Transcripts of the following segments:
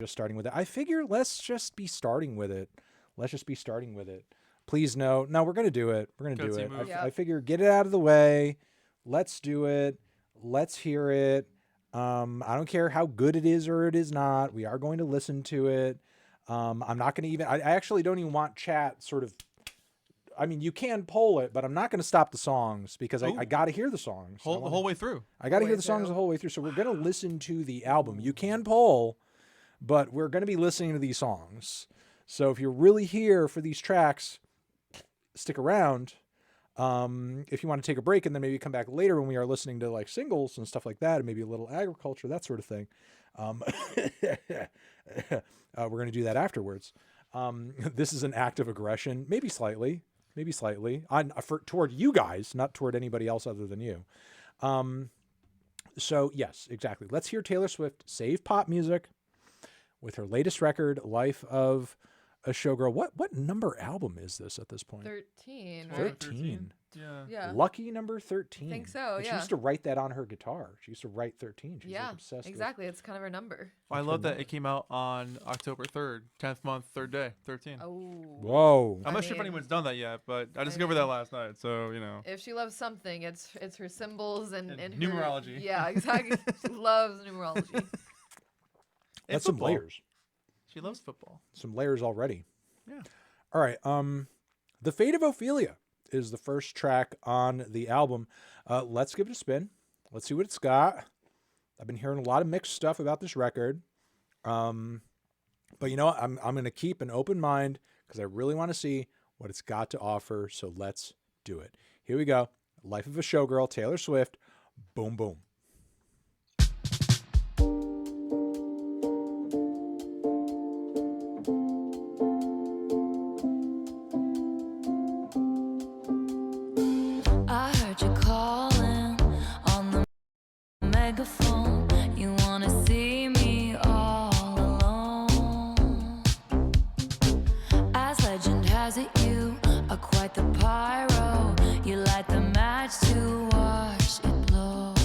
just starting with it. I figure let's just be starting with it. Please no, we're gonna do it. I figure get it out of the way. Let's do it. Let's hear it. I don't care how good it is or it is not. We are going to listen to it. I'm not going to even. I actually don't even want chat sort of. I mean, you can poll it, but I'm not going to stop the songs because I got to hear the songs the whole way through. I got to hear the songs the whole way through. So we're going to listen to the album. You can poll, but we're going to be listening to these songs. So if you're really here for these tracks, stick around. If you want to take a break and then maybe come back later when we are listening to like singles and stuff like that, and maybe a little agriculture, that sort of thing. We're going to do that afterwards. This is an act of aggression, maybe slightly, toward you guys, not toward anybody else other than you. So yes, exactly. Let's hear Taylor Swift save pop music with her latest record, Life of a Showgirl. What number album is this at this point? 13, right? 13. Yeah. Lucky number 13. I think so, and yeah. She used to write that on her guitar. She used to write 13. She's like obsessed exactly. It's kind of her number. I love that it came out on October 3rd, 10th month, 3rd day, 13. Oh. Whoa. I'm not sure if anyone's done that yet, but I discovered that last night, so, you know. If she loves something, it's her symbols and numerology. Yeah, exactly. She loves numerology. That's some layers. She loves football. Some layers already. Yeah. All right. The Fate of Ophelia is the first track on the album. Let's give it a spin. Let's see what it's got. I've been hearing a lot of mixed stuff about this record. But you know what? I'm going to keep an open mind because I really want to see what it's got to offer. So let's do it. Here we go. Life of a Showgirl, Taylor Swift. Boom, boom. You wanna see me all alone. As legend has it, you are quite the pyro. You light the match to watch it blow.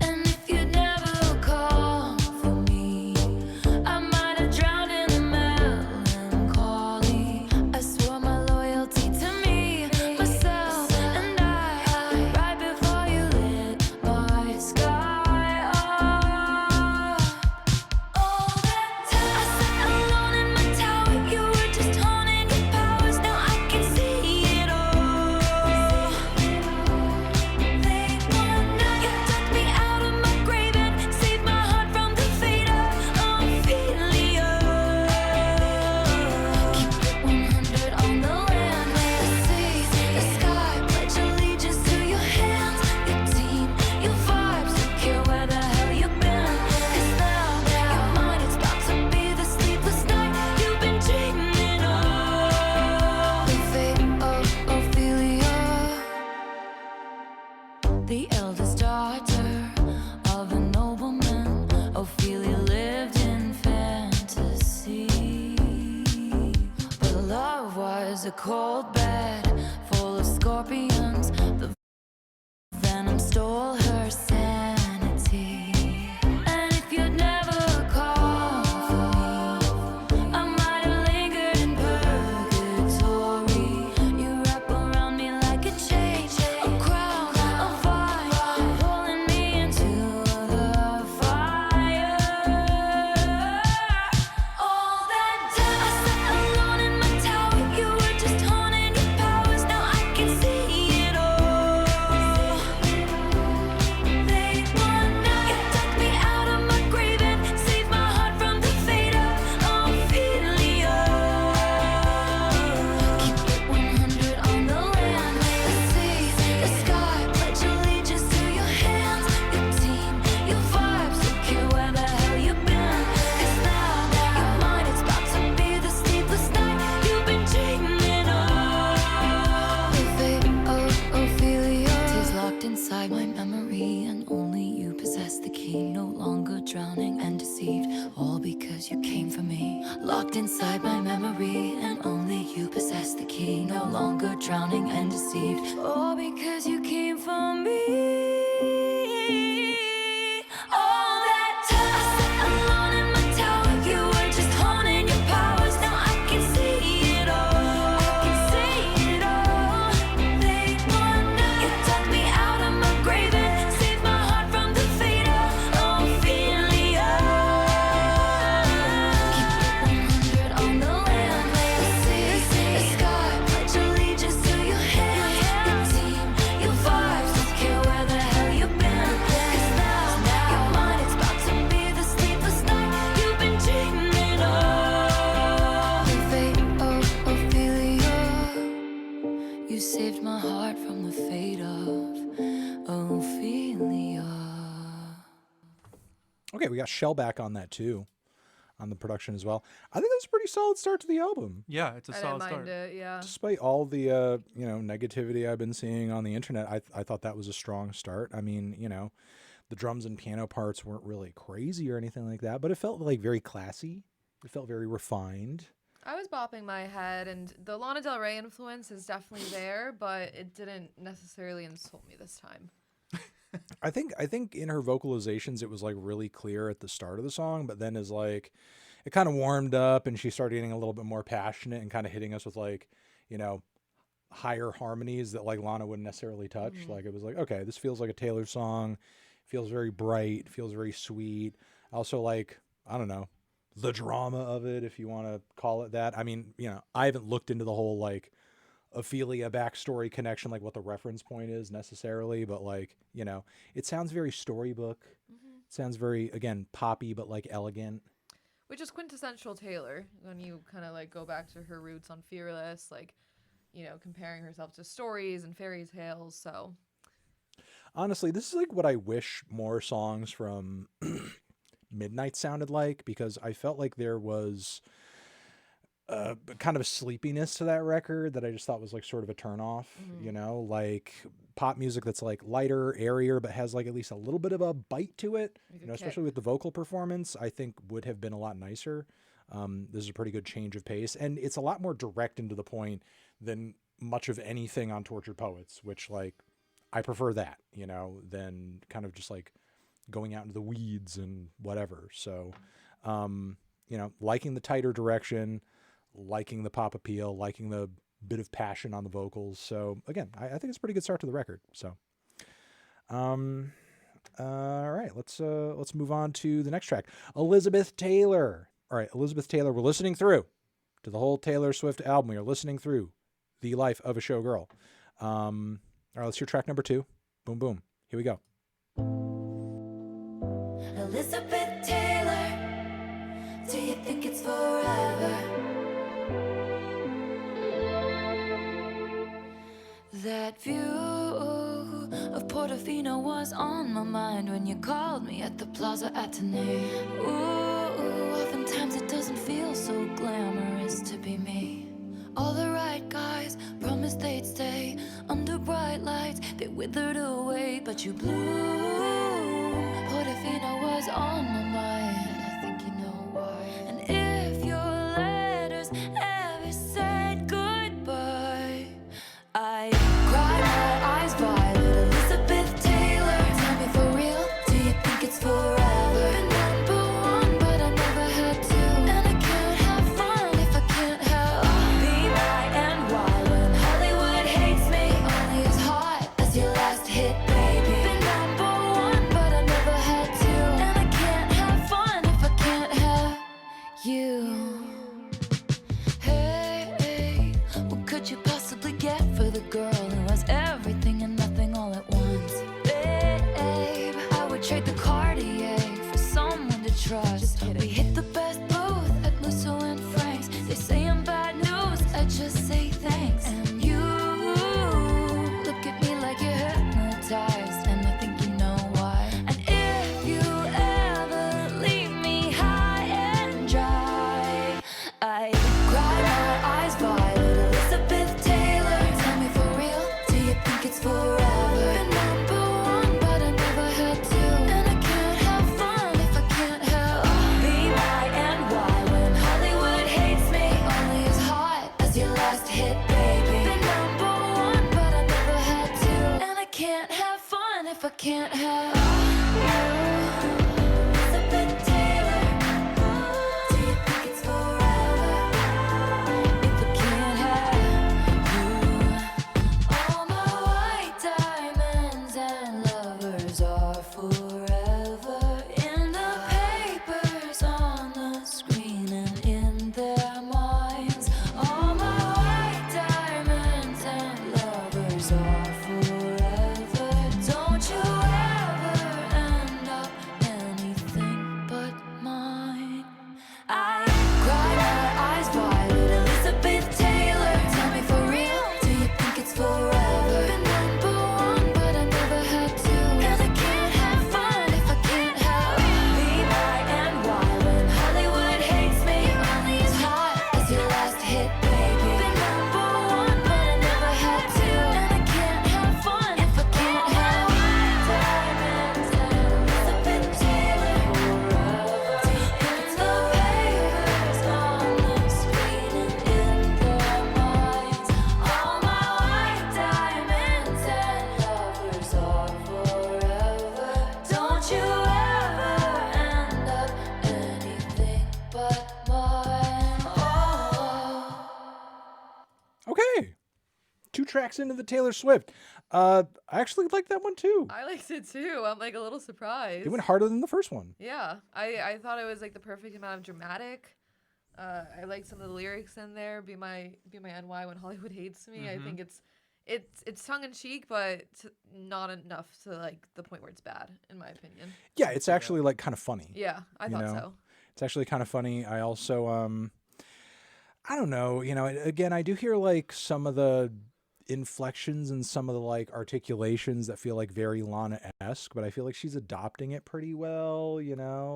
And if you'd never call for me, I might have drowned in the melancholy. I swore my loyalty to me, myself, and I, right before you lit my sky. The eldest daughter of a nobleman, Ophelia lived in fantasy. But love was a cold bed full of scorpions. The venom stole her sanity. And if you'd never called for me, I might have lingered in purgatory. You wrap around me like a chain, a crown, a vine, pulling me into the fire. All that time I sat alone in my tower, you were just haunting your powers. Now I can see it all. Late one night, you dug me out of my grave and saved my heart from the fate of Ophelia. Keep it 100 on the land, the sea, the sky. Pledge allegiance to your hands, your team, your vibes. Don't care where the hell you've been, 'cause now your mind is about to be the sleepless night you've been dreaming of. The fate of Ophelia is locked inside my memory, and only you possess the key. No longer drowning and deceived, all because you came for me. Locked inside my memory, and only you possess the key. No longer drowning and deceived, all because you came for me. All that time I sat alone in my tower, you were we got Shellback on that too, on the production as well. I think that's a pretty solid start to the album. Yeah, it's a I solid didn't mind start. it. Yeah. Despite all the negativity I've been seeing on the internet, I thought that was a strong start. I mean, the drums and piano parts weren't really crazy or anything like that, but it felt like very classy. It felt very refined. I was bopping my head, and the Lana Del Rey influence is definitely there, but it didn't necessarily insult me this time. I think in her vocalizations it was like really clear at the start of the song, but then as like it kind of warmed up and she started getting a little bit more passionate and kind of hitting us with like, higher harmonies that like Lana wouldn't necessarily touch. Like it was like, okay, this feels like a Taylor song. Feels very bright, feels very sweet. Also like, I don't know, the drama of it, if you want to call it that. I mean, I haven't looked into the whole like Ophelia backstory connection, like what the reference point is necessarily, but like, it sounds very storybook. It sounds very, again, poppy, but like elegant. Which is quintessential Taylor when you kind of like go back to her roots on Fearless, like, comparing herself to stories and fairy tales. So honestly, this is like what I wish more songs from Midnight sounded like, because I felt like there was kind of a sleepiness to that record that I just thought was like sort of a turnoff, like pop music that's like lighter, airier, but has like at least a little bit of a bite to it, especially with the vocal performance, I think would have been a lot nicer. This is a pretty good change of pace, and it's a lot more direct and to the point than much of anything on Tortured Poets, which like I prefer that, than kind of just like going out into the weeds and whatever. So, liking the tighter direction, liking the pop appeal, liking the bit of passion on the vocals. So again, I think it's a pretty good start to the record. So, all right, let's move on to the next track. Elizabeth Taylor. All right, Elizabeth Taylor, we're listening through to the whole Taylor Swift album. We are listening through The Life of a Showgirl. All right, let's hear track number 2. Boom, boom. Here we go. Elizabeth Taylor, do you think it's forever? That view of Portofino was on my mind when you called me at the Plaza Athénée. Ooh, oftentimes it doesn't feel so glamorous to be me. All the right guys promised they'd stay under bright lights. They withered away, but you blew. Portofino was on my mind. I think you know why. And if your letters ever said goodbye, I cried my eyes violet. Elizabeth Taylor, tell me for real, do you think it's forever? Been number one, but I never had to. And I can't have fun if I can't have be my and why when Hollywood hates me. Only as hot as your last hit, baby. Been number one, but I never had to. And I can't have fun if I can't have you. Hey, what could you possibly get for the girl who has everything and nothing all at once? Babe, I would trade the Cartier for someone to trust. We hit the best booth at Musso and Frank's. They say I'm bad news, I just say thanks. And you look at me like you're hypnotized, and I think you know why. And if you ever leave me high and dry, but mine. Oh. Okay. 2 tracks into the Taylor Swift. I actually like that one too. I liked it too. I'm like a little surprised. It went harder than the first one. Yeah, I thought it was like the perfect amount of dramatic. I like some of the lyrics in there. Be my NY when Hollywood hates me. I think it's tongue in cheek, but not enough to like the point where it's bad, in my opinion. Yeah, it's actually like kind of funny. Yeah, I thought so. It's actually kind of funny. I also I don't know, again, I do hear like some of the inflections and some of the like articulations that feel like very Lana-esque, but I feel like she's adopting it pretty well,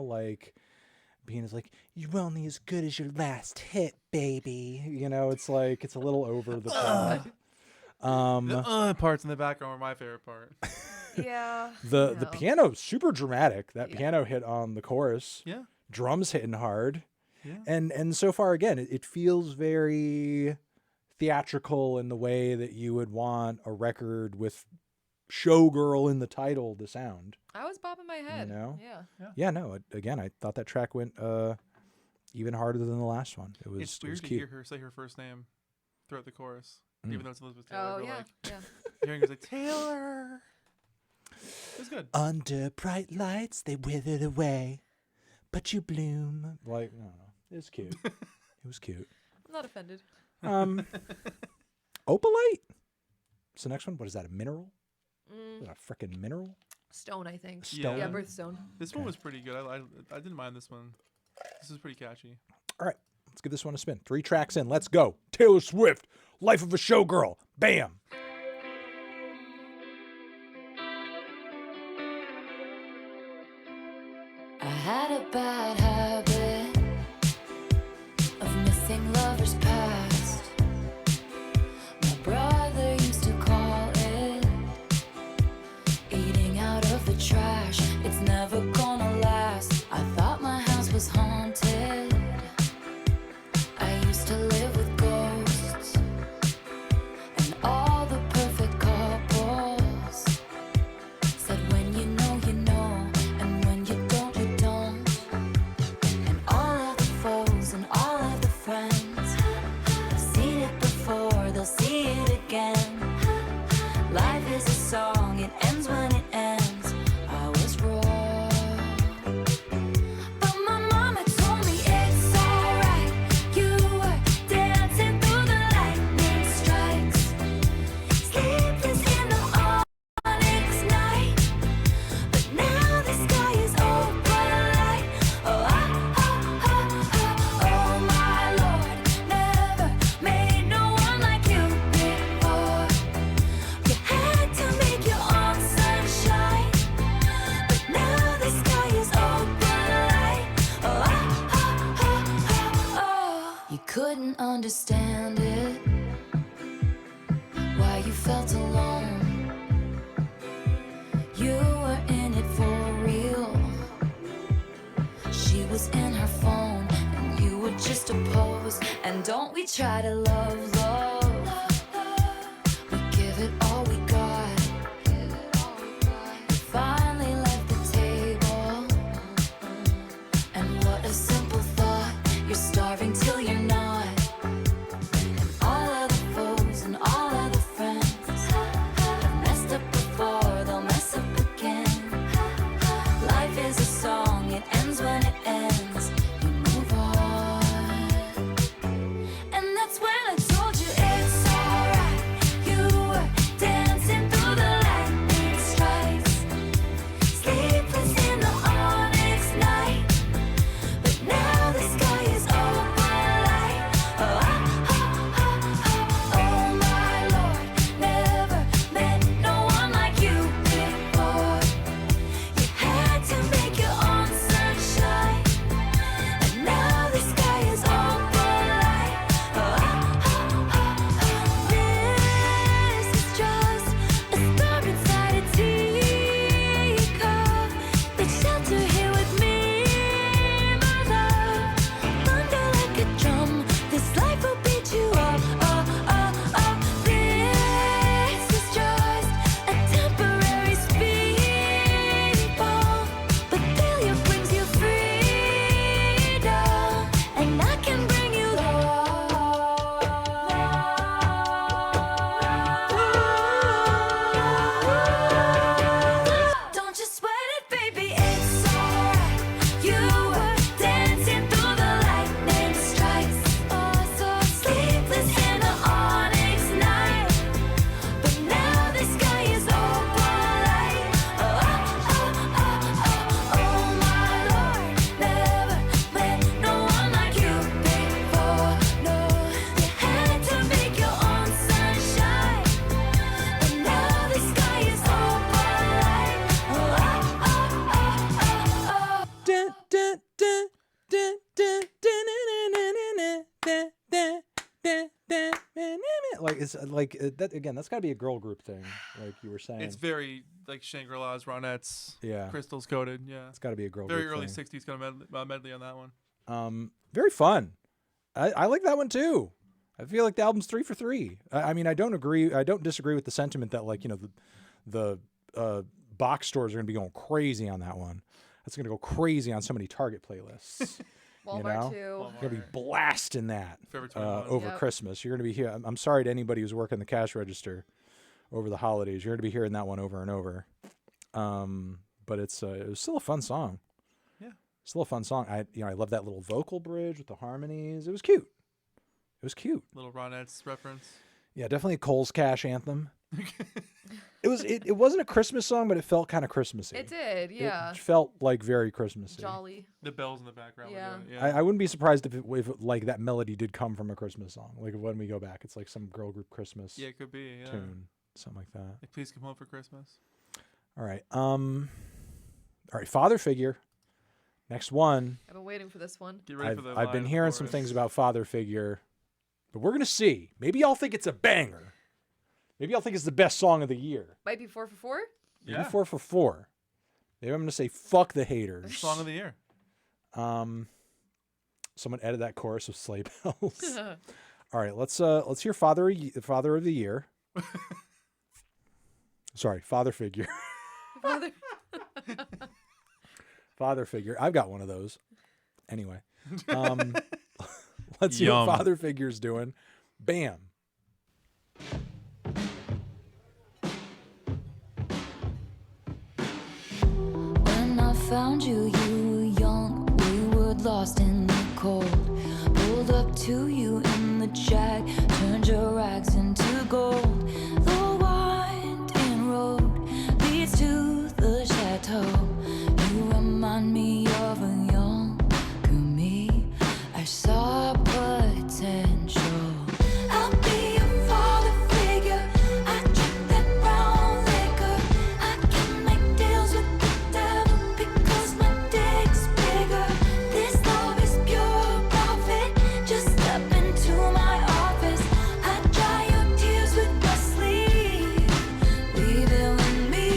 like being as like, you're only as good as your last hit, baby. It's like it's a little over the top. The parts in the background were my favorite part. Yeah. The piano, super dramatic. That piano hit on the chorus. Yeah. Drums hitting hard. Yeah. And so far, again, it feels very theatrical in the way that you would want a record with Showgirl in the title to sound. I was bobbing my head. Yeah, no, again, I thought that track went even harder than the last one. It's weird to cute. hear her say her first name throughout the chorus, even though it's Elizabeth Taylor. Oh, but yeah. like, hearing her like, Taylor. It was good. Under bright lights, they withered away, but you bloom. Like, no, it was cute. It was cute. I'm not offended. Opalite. It's the next one. What is that? A mineral? Is that a freaking mineral? Stone, I think. Stone? Yeah, birthstone. This one was pretty good. I didn't mind this one. This is pretty catchy. All right, let's give this one a spin. 3 tracks in. Let's go. Taylor Swift, Life of a Showgirl. Bam. I had a bad habit of missing lovers past. My brother used to call it eating out of the trash. It's never gonna last. I thought my house was haunted. I used to live with ghosts and all the perfect couples said when you know, you know, and when you don't, you don't. And all of the foes and all of the friends have seen it before, they'll see it again. Life is a song, it ends when it ends. I was wrong, but my mama told me it's alright. You were dancing through the lightning strikes, sleepless in the onyx night. But now the sky is opalite. Oh my Lord, never made no one like you before. You had to make your own sunshine, but now the sky is opalite. You couldn't understand it, why you felt alone. You were in it for real. She was in her phone, and you were just a pose. And don't we try to love, love? We give it all we got. You finally left the table, and what a simple thought. You're starving till you're not. And all of the foes and all of the friends have messed up before, they'll mess up again. Life is a song, it ends when it ends. You move on. And that's when I told you it's it's like that again. That's got to be a girl group thing, like you were saying. It's very like Shangri-La's, Ronettes, yeah, crystals coated. Yeah, it's got to be a girl very group early thing. '60s kind of medley on that one. Very fun. I like that one too. I feel like the album's 3 for 3. I mean, I don't disagree with the sentiment that like the box stores are gonna be going crazy on that one. That's gonna go crazy on so many Target playlists. Walmart too. You're gonna be blasting that over Yep. Christmas. You're gonna be here. I'm sorry to anybody who's working the cash register over the holidays. You're gonna be hearing that one over and over. But it was still a fun song. Yeah, still a fun song. I love that little vocal bridge with the harmonies. It was cute. Little Ronettes reference. Yeah, definitely a Cole's Cash anthem. It wasn't a Christmas song, but it felt kind of Christmassy. It did, yeah. It felt like very Christmassy. Jolly. The bells in the background. Yeah. I wouldn't be surprised if like that melody did come from a Christmas song. Like when we go back, it's like some girl group Christmas Yeah, it could be. Yeah. tune, something like that. Like, please come home for Christmas. All right. All right. Father figure. Next one. I've been waiting for this one. Get ready for the I've been live hearing some chorus. things about Father figure, but we're gonna see. Maybe y'all think it's a banger. Maybe y'all think it's the best song of the year. Might be 4 for 4. Maybe 4 for 4. Maybe I'm gonna say fuck the haters. Song of the year. Someone edit that chorus of sleigh bells. All right, let's hear Father of the Year. Sorry, Father figure. Father. Father figure. I've got one of those. Anyway, let's see what Yum. Father figure's doing. Bam. When I found you, you were young, wayward, lost in the cold. Pulled up to you in the jag, turned your rags into gold. The winding road leads to the chateau. You remind me of a younger me. I saw potential. I'll be your father figure. I drink that brown liquor. I can make deals with the devil because my dick's bigger. This love is pure profit. Just step into my office. I dry your tears with my sleeve. Leave it with me.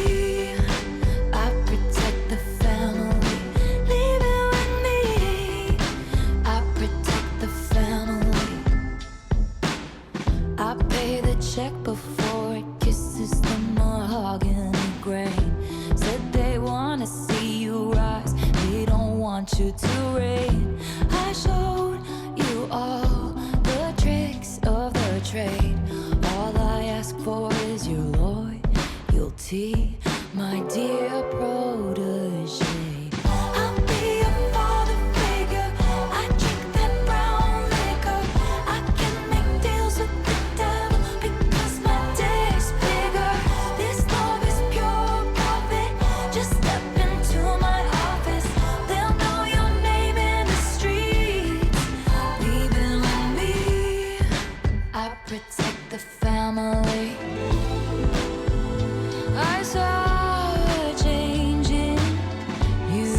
I protect the family. Leave it with me. I protect the family. I pay the check before it kisses the mahogany grain. Said they wanna see you rise, they don't want you to reign. I showed you all the tricks of the trade. All I ask for is your loyalty, my dear protege. I'll be your father figure. I drink that brown liquor. I can make deals with the devil because my dick's bigger. This love is pure profit. Just step into my office. They'll know your name in the streets. Leave it with me. I protect the family. I saw a change in you,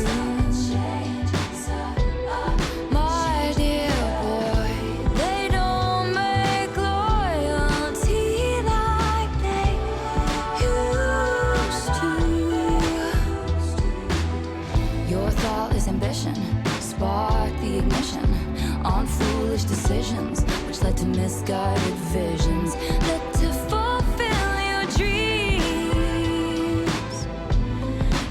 my dear boy. They don't make loyalty like they used to. Your thought is ambition, spark the ignition on foolish decisions, which led to misguided visions, led to fulfill your dreams.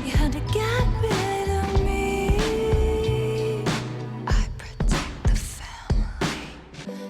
You had to get rid of me. I protect the family.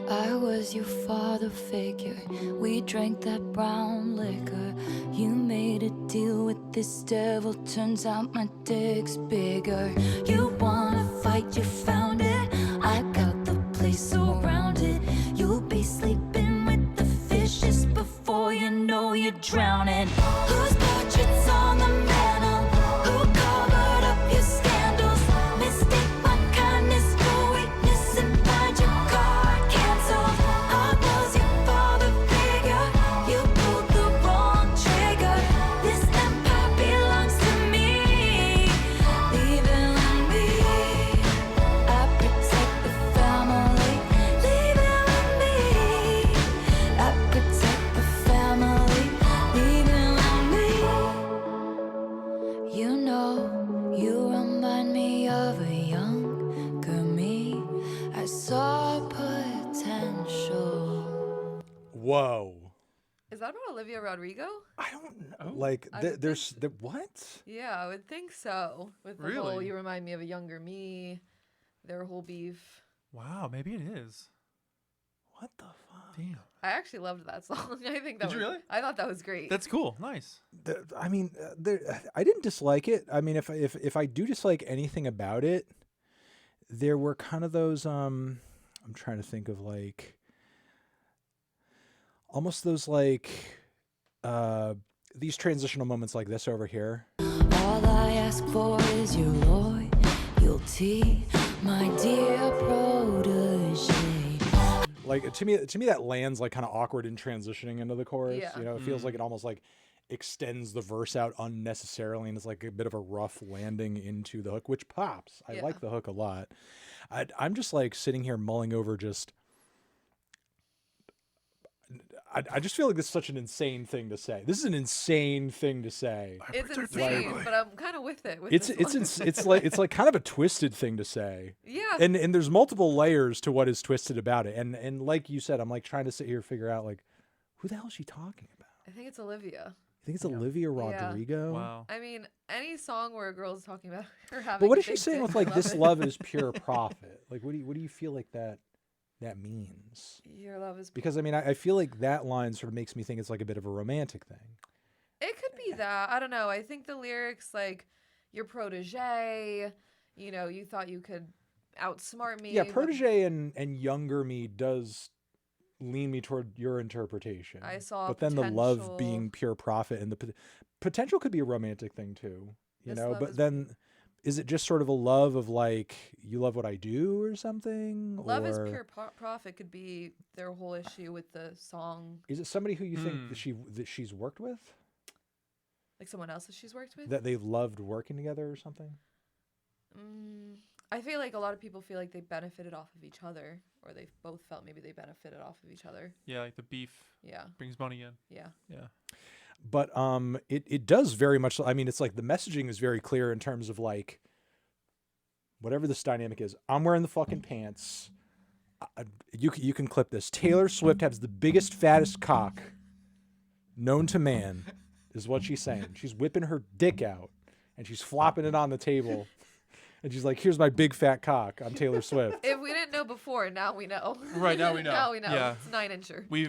I was your father figure. We drank that brown liquor. You made a deal with this devil. Turns out my dick's bigger. You wanna fight, you found it. I got the place surrounded. You'll be sleeping with the fishes before you know you're drowning. Whose portrait's on the mantle? Who covered up your scandals? Mistake my kindness for weakness and find your card canceled. I was your father figure. You pulled the wrong trigger. This empire belongs to me. Leave it with me. I saw potential. Whoa. Is that about Olivia Rodrigo? I don't know. Like, there's what? Yeah, I would think so. With the whole, Really? you remind me of a younger me, their whole beef. Wow, maybe it is. What the fuck? Damn. I actually loved that song. I think that Did you was, really? I thought that was great. That's cool. Nice. I mean, I didn't dislike it. I mean, if I do dislike anything about it, there were kind of those. I'm trying to think of like almost those like these transitional moments like this over here. All I ask for is your loyalty, my dear protege. Like to me that lands like kind of awkward in transitioning into the chorus. Yeah. You know, it feels like it almost like extends the verse out unnecessarily, and it's like a bit of a rough landing into the hook, which pops. I like the hook a lot. I'm just like sitting here mulling over just. I just feel like this is such an insane thing to say. This is an insane thing to say. It's insane, but I'm kind of with it. With It's like kind of a twisted thing to say. Yeah. And there's multiple layers to what is twisted about it. And like you said, I'm like trying to sit here and figure out like who the hell is she talking about? I think it's Olivia. You think it's Olivia Rodrigo? Wow. I mean, any song where a girl's talking about her having. But what is a big she saying dick, with I like love this it. love is pure profit? Like what do you feel like that means? Your love is. Because I mean I feel like that line sort of makes me think it's like a bit of a romantic thing. It could be that. I don't know. I think the lyrics, like, your protege, you know, you thought you could outsmart me. Yeah, but protege and younger me does lean me toward your interpretation. I saw but then the love potential. being pure profit and the potential could be a romantic thing too, you This know. love But is- then, is it just sort of a love of like you love what I do or something? Love is or pure profit could be their whole issue with the song. is it somebody who you think that she's worked with, Like someone else that she's worked with? that they've loved working together or something? I feel like a lot of people feel like they benefited off of each other, or they both felt maybe they benefited off of each other. Yeah, like the beef Yeah, brings money in. yeah. Yeah. But it does very much. I mean, it's like the messaging is very clear in terms of like whatever this dynamic is. I'm wearing the fucking pants. You can clip this. Taylor Swift has the biggest, fattest cock known to man, is what she's saying. She's whipping her dick out and she's flopping it on the table. And she's like, "Here's my big fat cock. I'm Taylor Swift." If we didn't know before, now we know. Right, now we know. Now we know. Yeah. It's 9-incher. We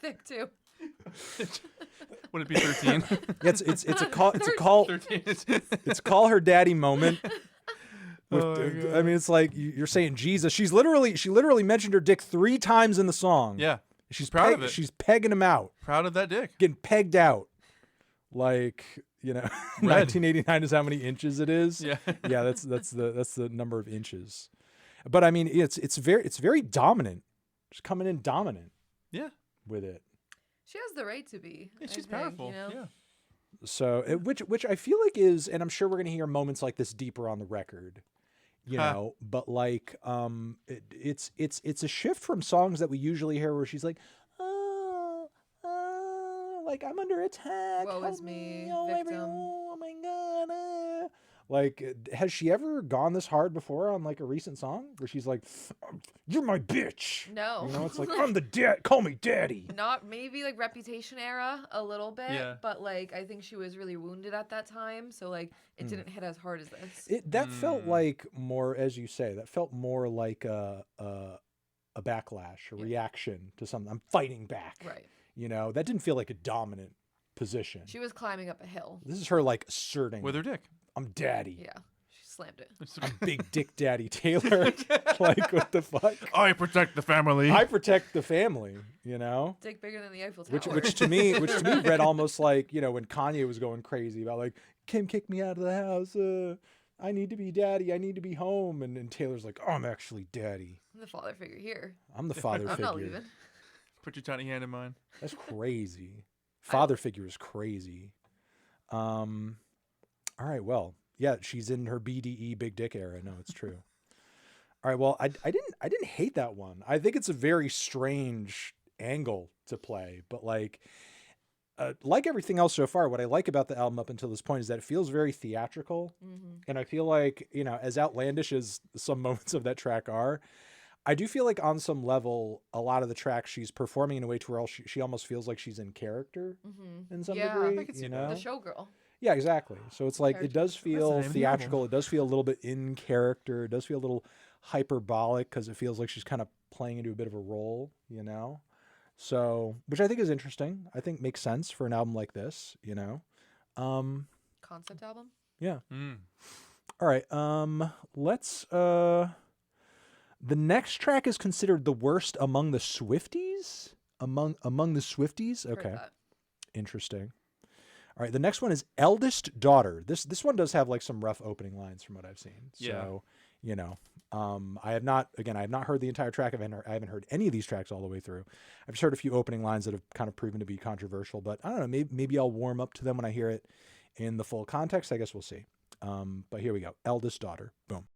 Thick too. would it be 13? Yeah, it's a call 13 is it's call her daddy moment. With, Oh my God. I mean, it's like you're saying Jesus. She literally mentioned her dick 3 times in the song. Yeah. She's proud of it. She's pegging him out, Proud of that dick. getting pegged out. Like, you know, 1989 is how many inches it is. Yeah. Yeah, that's the number of inches. But I mean, it's very dominant. She's coming in dominant Yeah. with it. She has the right to be. Yeah, I she's think, powerful. You know? Yeah. So, which I feel like is, and I'm sure we're gonna hear moments like this deeper on the record, you know. But like, it's a shift from songs that we usually hear where she's like, like I'm under attack. Woe help is me, oh, victim. oh my god. Like, has she ever gone this hard before on like a recent song where she's like, "You're my bitch"? No. You know, it's like I'm the dad. Call me daddy. Not maybe like Reputation era a little bit, Yeah. but like I think she was really wounded at that time, so like it didn't hit as hard as this. That felt like more, as you say, that felt more like a backlash, a reaction to something. I'm fighting back. Right. You know, that didn't feel like a dominant position. She was climbing up a hill. This is her like asserting, With her dick. I'm daddy. Yeah. She slammed it. I'm big dick daddy Taylor. Like, what the fuck? I protect the family. I protect the family, you know? Dick bigger than the Eiffel Tower. Which to me read almost like, you know, when Kanye was going crazy about like, Kim kicked me out of the house. I need to be daddy. I need to be home. And Taylor's like, oh, I'm actually daddy. I'm the father figure here. I'm the father I'm figure. not leaving. Put your tiny hand in mine. That's crazy. Father figure is crazy. All right, well, yeah, she's in her BDE big dick era. No, it's true. All right, well, I didn't hate that one. I think it's a very strange angle to play, but like like everything else so far, what I like about the album up until this point is that it feels very theatrical. And I feel like, you know, as outlandish as some moments of that track are, I do feel like on some level, a lot of the tracks she's performing in a way to where she almost feels like she's in character in some degree, I can see you that. know? The Showgirl. Yeah, exactly. So it's like, it does That's the feel name of the theatrical. album. It does feel a little bit in character. It does feel a little hyperbolic because it feels like she's kind of playing into a bit of a role, you know? So, which I think is interesting. I think makes sense for an album like this, you know? Concept album. Yeah. Mm. All right. Let's, the next track is considered the worst among the Swifties? Among the Swifties? Heard Okay. that. Interesting. All right, the next one is Eldest Daughter. This one does have like some rough opening lines from what I've seen. So, you know, I have not heard the entire track. I haven't heard any of these tracks all the way through. I've just heard a few opening lines that have kind of proven to be controversial, but I don't know, maybe I'll warm up to them when I hear it in the full context. I guess we'll see. But here we go. Eldest Daughter. Boom.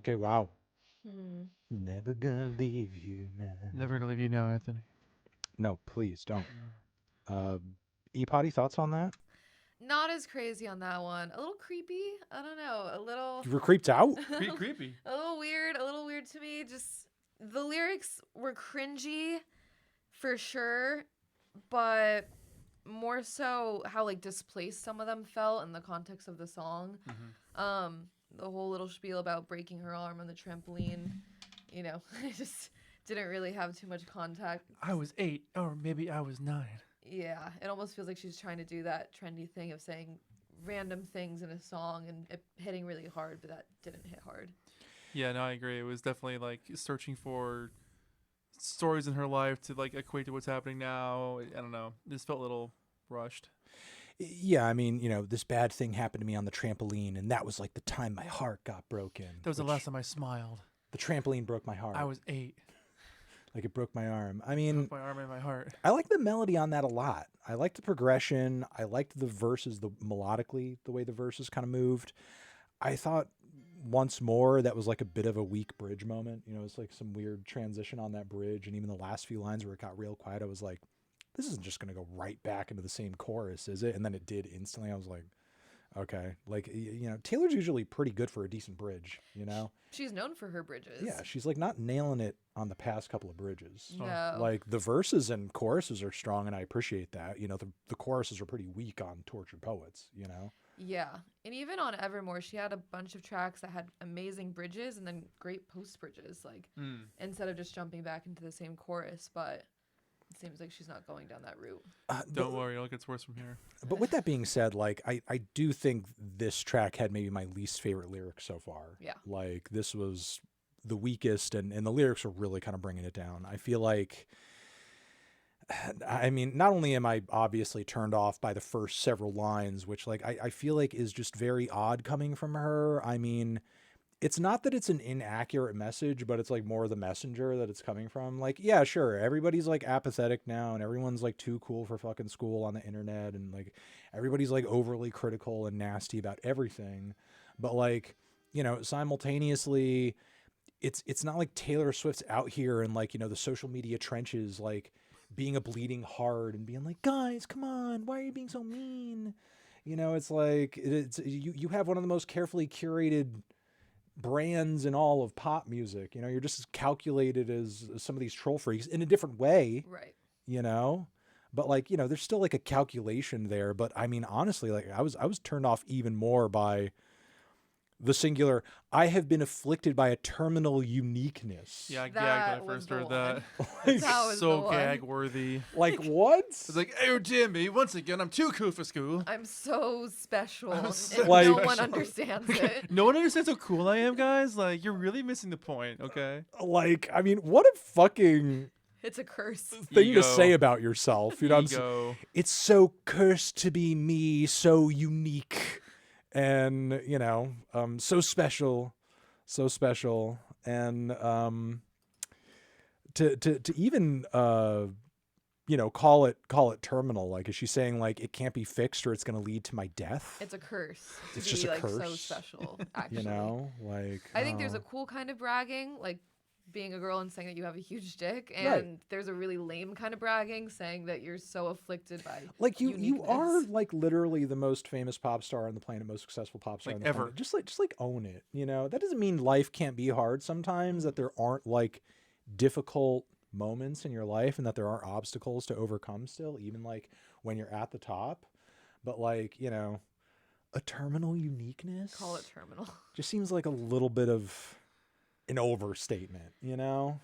Okay, wow. Hmm. Never gonna leave you now. Never gonna leave you now, Anthony. No, please don't. E-Potty, thoughts on that? Not as crazy on that one. A little creepy. I don't know. A little. You were creeped out? Creepy. A little weird. A little weird to me. Just the lyrics were cringy, for sure, but more so how like displaced some of them felt in the context of the song. The whole little spiel about breaking her arm on the trampoline. You know, I just didn't really have too much contact. I was 8, or maybe I was 9. Yeah, it almost feels like she's trying to do that trendy thing of saying random things in a song and it hitting really hard, but that didn't hit hard. Yeah, no, I agree. It was definitely like searching for stories in her life to like equate to what's happening now. I don't know. This felt a little rushed. Yeah, I mean, this bad thing happened to me on the trampoline, and that was like the time my heart got broken. That was the last time I smiled. The trampoline broke my heart. I was 8. Like it broke my arm. I mean, Broke my arm and my heart. I like the melody on that a lot. I liked the progression. I liked the verses, melodically, the way the verses kind of moved. I thought once more that was like a bit of a weak bridge moment. It's like some weird transition on that bridge. And even the last few lines where it got real quiet, I was like, this isn't just going to go right back into the same chorus, is it? And then it did instantly. I was like, okay. Like, Taylor's usually pretty good for a decent bridge, She's known for her bridges. Yeah, she's like not nailing it on the past couple of bridges. No. Like the verses and choruses are strong, and I appreciate that. The choruses are pretty weak on Tortured Poets. Yeah, and even on Evermore, she had a bunch of tracks that had amazing bridges and then great post bridges. Like instead of just jumping back into the same chorus, but it seems like she's not going down that route. Don't worry, it gets worse from here. But with that being said, like I do think this track had maybe my least favorite lyrics so far. Yeah. Like this was the weakest, and the lyrics are really kind of bringing it down. I feel like, I mean, not only am I obviously turned off by the first several lines, which like I feel like is just very odd coming from her. I mean, it's not that it's an inaccurate message, but it's like more the messenger that it's coming from. Like, yeah, sure, everybody's like apathetic now, and everyone's like too cool for fucking school on the internet, and like everybody's like overly critical and nasty about everything. But like, simultaneously, it's not like Taylor Swift's out here and like, the social media trenches, like being a bleeding heart and being like, guys, come on, why are you being so mean? It's like you have one of the most carefully curated brands in all of pop music. You're just as calculated as some of these troll freaks in a different way, Right. But like, there's still like a calculation there. But I mean, honestly, like I was turned off even more by the singular, I have been afflicted by a terminal uniqueness. Yeah, I That gagged when I was first the heard one. that. That was the So one. gag worthy. Like what? It's like, hey, Jimmy, once again, I'm too cool for school. I'm so special, and so Like- no one special. understands it. No one understands how cool I am, guys. Like, you're really missing the point, okay? Like, I mean, what a fucking It's a curse. thing Ego. to say about yourself. Ego. It's so cursed to be me, so unique, and so special, and to even call it terminal. Like, is she saying like it can't be fixed or it's going to lead to my death? It's a curse to It's be just a like so curse. special. Actually, like I think there's a cool kind of bragging, like being a girl and saying that you have a huge dick, and Right. there's a really lame kind of bragging, saying that you're so afflicted by like you are uniqueness. like literally the most famous pop star on the planet, most successful pop star Like on the ever. planet. Just like own it. That doesn't mean life can't be hard sometimes, that there aren't like difficult moments in your life and that there are obstacles to overcome still, even like when you're at the top. But like, a terminal uniqueness, Call it terminal. just seems like a little bit of an overstatement,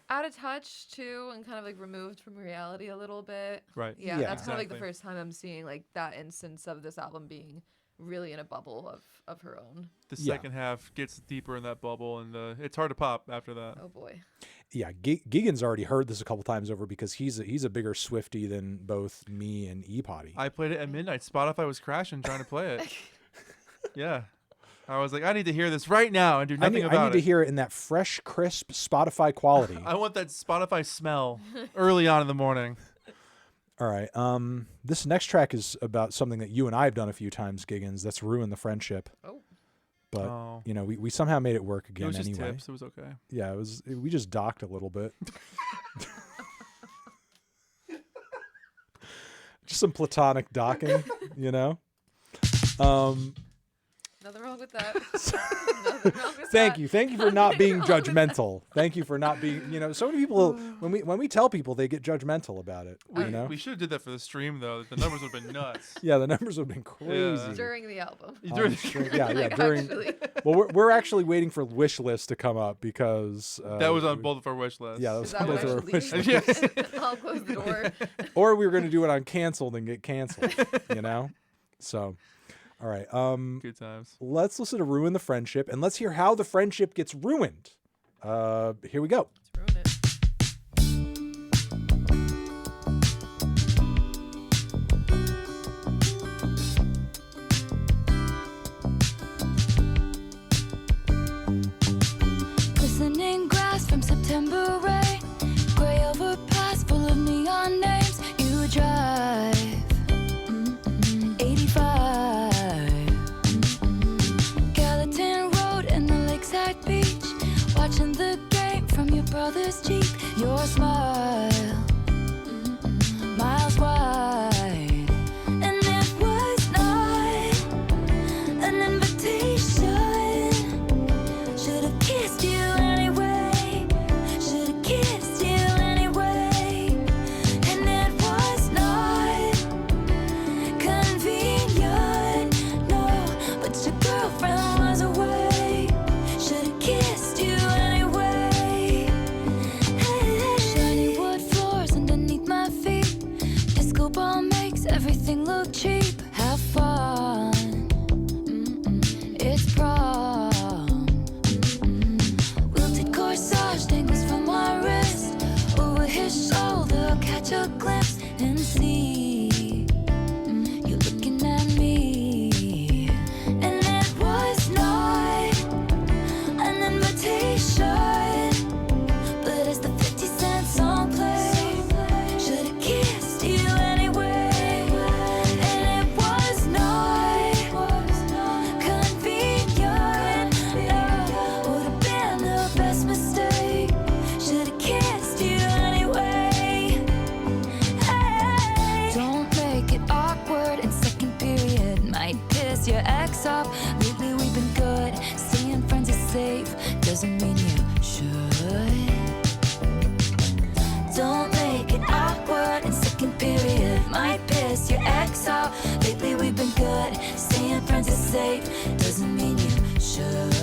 Out of touch too, and kind of like removed from reality a little bit. Right. Yeah, Yeah. that's kind of like the Exactly. first time I'm seeing like that instance of this album being really in a bubble of her own. The Yeah. second half gets deeper in that bubble, and it's hard to pop after that. Oh boy. Yeah, Gigan's already heard this a couple times over because he's a bigger Swiftie than both me and E-Potty. I played it at midnight. Spotify was crashing trying to play it. Yeah. I was like, I need to hear this right now and do nothing I about need it. to hear it in that fresh, crisp Spotify quality. I want that Spotify smell early on in the morning. All right. This next track is about something that you and I have done a few times, Giggins. That's ruined the friendship. Oh. but Oh. you know, we somehow made it work It again was just anyway. tips. It was okay. Yeah, we just docked a little bit. Just some platonic docking, you know. Nothing wrong with that. Nothing wrong with Thank you for not being judgmental. Thank you for not being, you know, so many people when we tell people, they get judgmental about it. You know, We should have did that for the stream though. The numbers would have been nuts. yeah, the numbers would have been crazy. During the album. Yeah, Like, during. actually. Well, we're actually waiting for wish list to come up because that was on both of our wish lists. Yeah, that Is was that on what both I of our should wish leave? lists. Yes. I'll close the door. Or we were going to do it on canceled and get canceled. You know, so. All right. Good times. Let's listen to "Ruin the Friendship" and let's hear how the friendship gets ruined. Here we go. Let's ruin it. Glistening grass from September rain, gray overpass full of neon names. You drive 85, Gallatin Road and the lakeside beach, watching the game from your brother's Jeep. Your smile, miles wide, and it was not an invitation. Should've kissed you anyway. Should've kissed you anyway. And it was not convenient, no. But your girlfriend was away. Should've kissed you anyway. Shiny wood floors underneath my feet. Disco ball makes everything look cheap. Have fun. It's prom. Wilted corsage dangles from my wrist. Over his shoulder, catch a glimpse and see you looking at me. And it was not an invitation, but as the 50-cent song played, should've kissed you anyway. And it was not convenient, no. Would've been the best mistake. Should've kissed you anyway. Hey. Don't make it awkward in second period. Might piss your ex off. Lately we've been good. Staying friends is safe. Doesn't mean you should. Don't make it awkward in second period. Might piss your ex off. Lately we've been good. Staying friends is safe. Doesn't mean you should.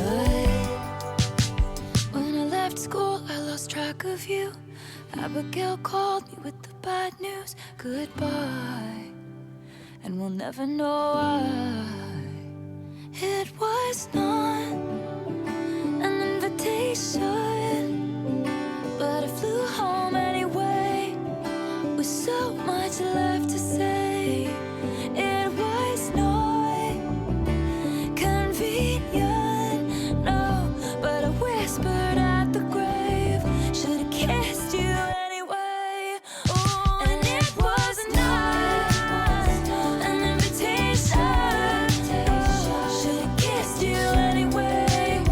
When I left school, I lost track of you. Abigail called me with the bad news. Goodbye. And we'll never know why. It was not an invitation, but I flew home anyway, with so much left to say. It was not convenient, no, but I whispered at the grave. Should've kissed you anyway. Ooh, and it was not an invitation. Should've kissed you anyway.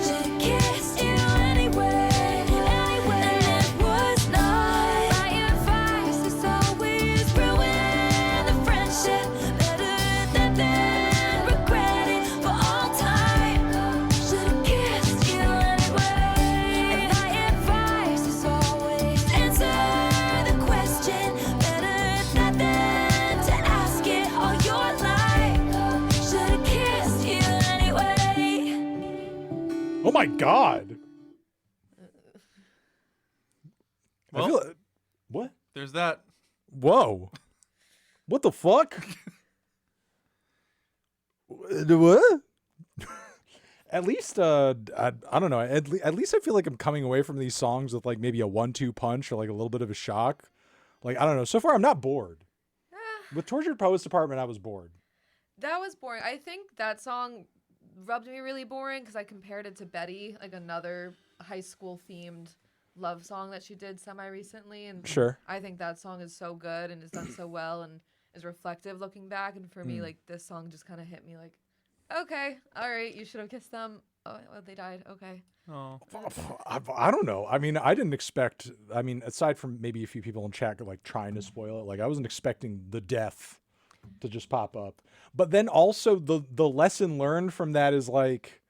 Should've kissed you anyway. And it was not. My advice is always ruin the friendship. Better than regret it for all time. Should've kissed you anyway. And my advice is always answer the question. Better than to ask it all your life. Should've kissed you anyway. Oh my God. I Well- feel what? There's that. Whoa. What the fuck? What? At least, I don't know. At least I feel like I'm coming away from these songs with like maybe a 1-2 punch or like a little bit of a shock. Like, I don't know. So far, I'm not bored. With Tortured Poets Department, I was bored. That was boring. I think that song rubbed me really boring because I compared it to Betty, like another high school themed love song that she did semi recently. And Sure. I think that song is so good and is done so well and is reflective looking back. And for me, like this song just kind of hit me like Okay, all right, you should have kissed them. Oh, well, they died. Okay. Oh, I don't know. I mean, I didn't expect. I mean, aside from maybe a few people in chat like trying to spoil it, like I wasn't expecting the death to just pop up. But then also the lesson learned from that is like,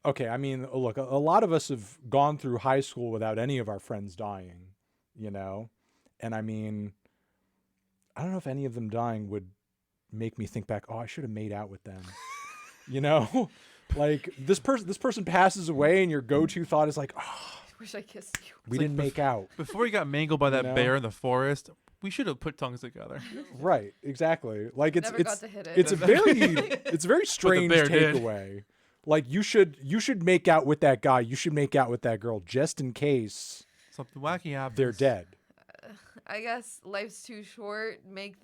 okay, I mean, look, a lot of us have gone through high school without any of our friends dying, you know, and I mean, I don't know if any of them dying would make me think back. Oh, I should have made out with them, you know. Like this person passes away, and your go-to thought is like, "Oh, I wish I kissed you. we didn't make out." before he got mangled by that know? bear in the forest, we should have put tongues together. Right? Exactly. Like it's Never got to hit it. it's a very strange bear did. takeaway. Like you should make out with that guy. You should make out with that girl just in case Something wacky happens. they're dead. I guess life's too short. Make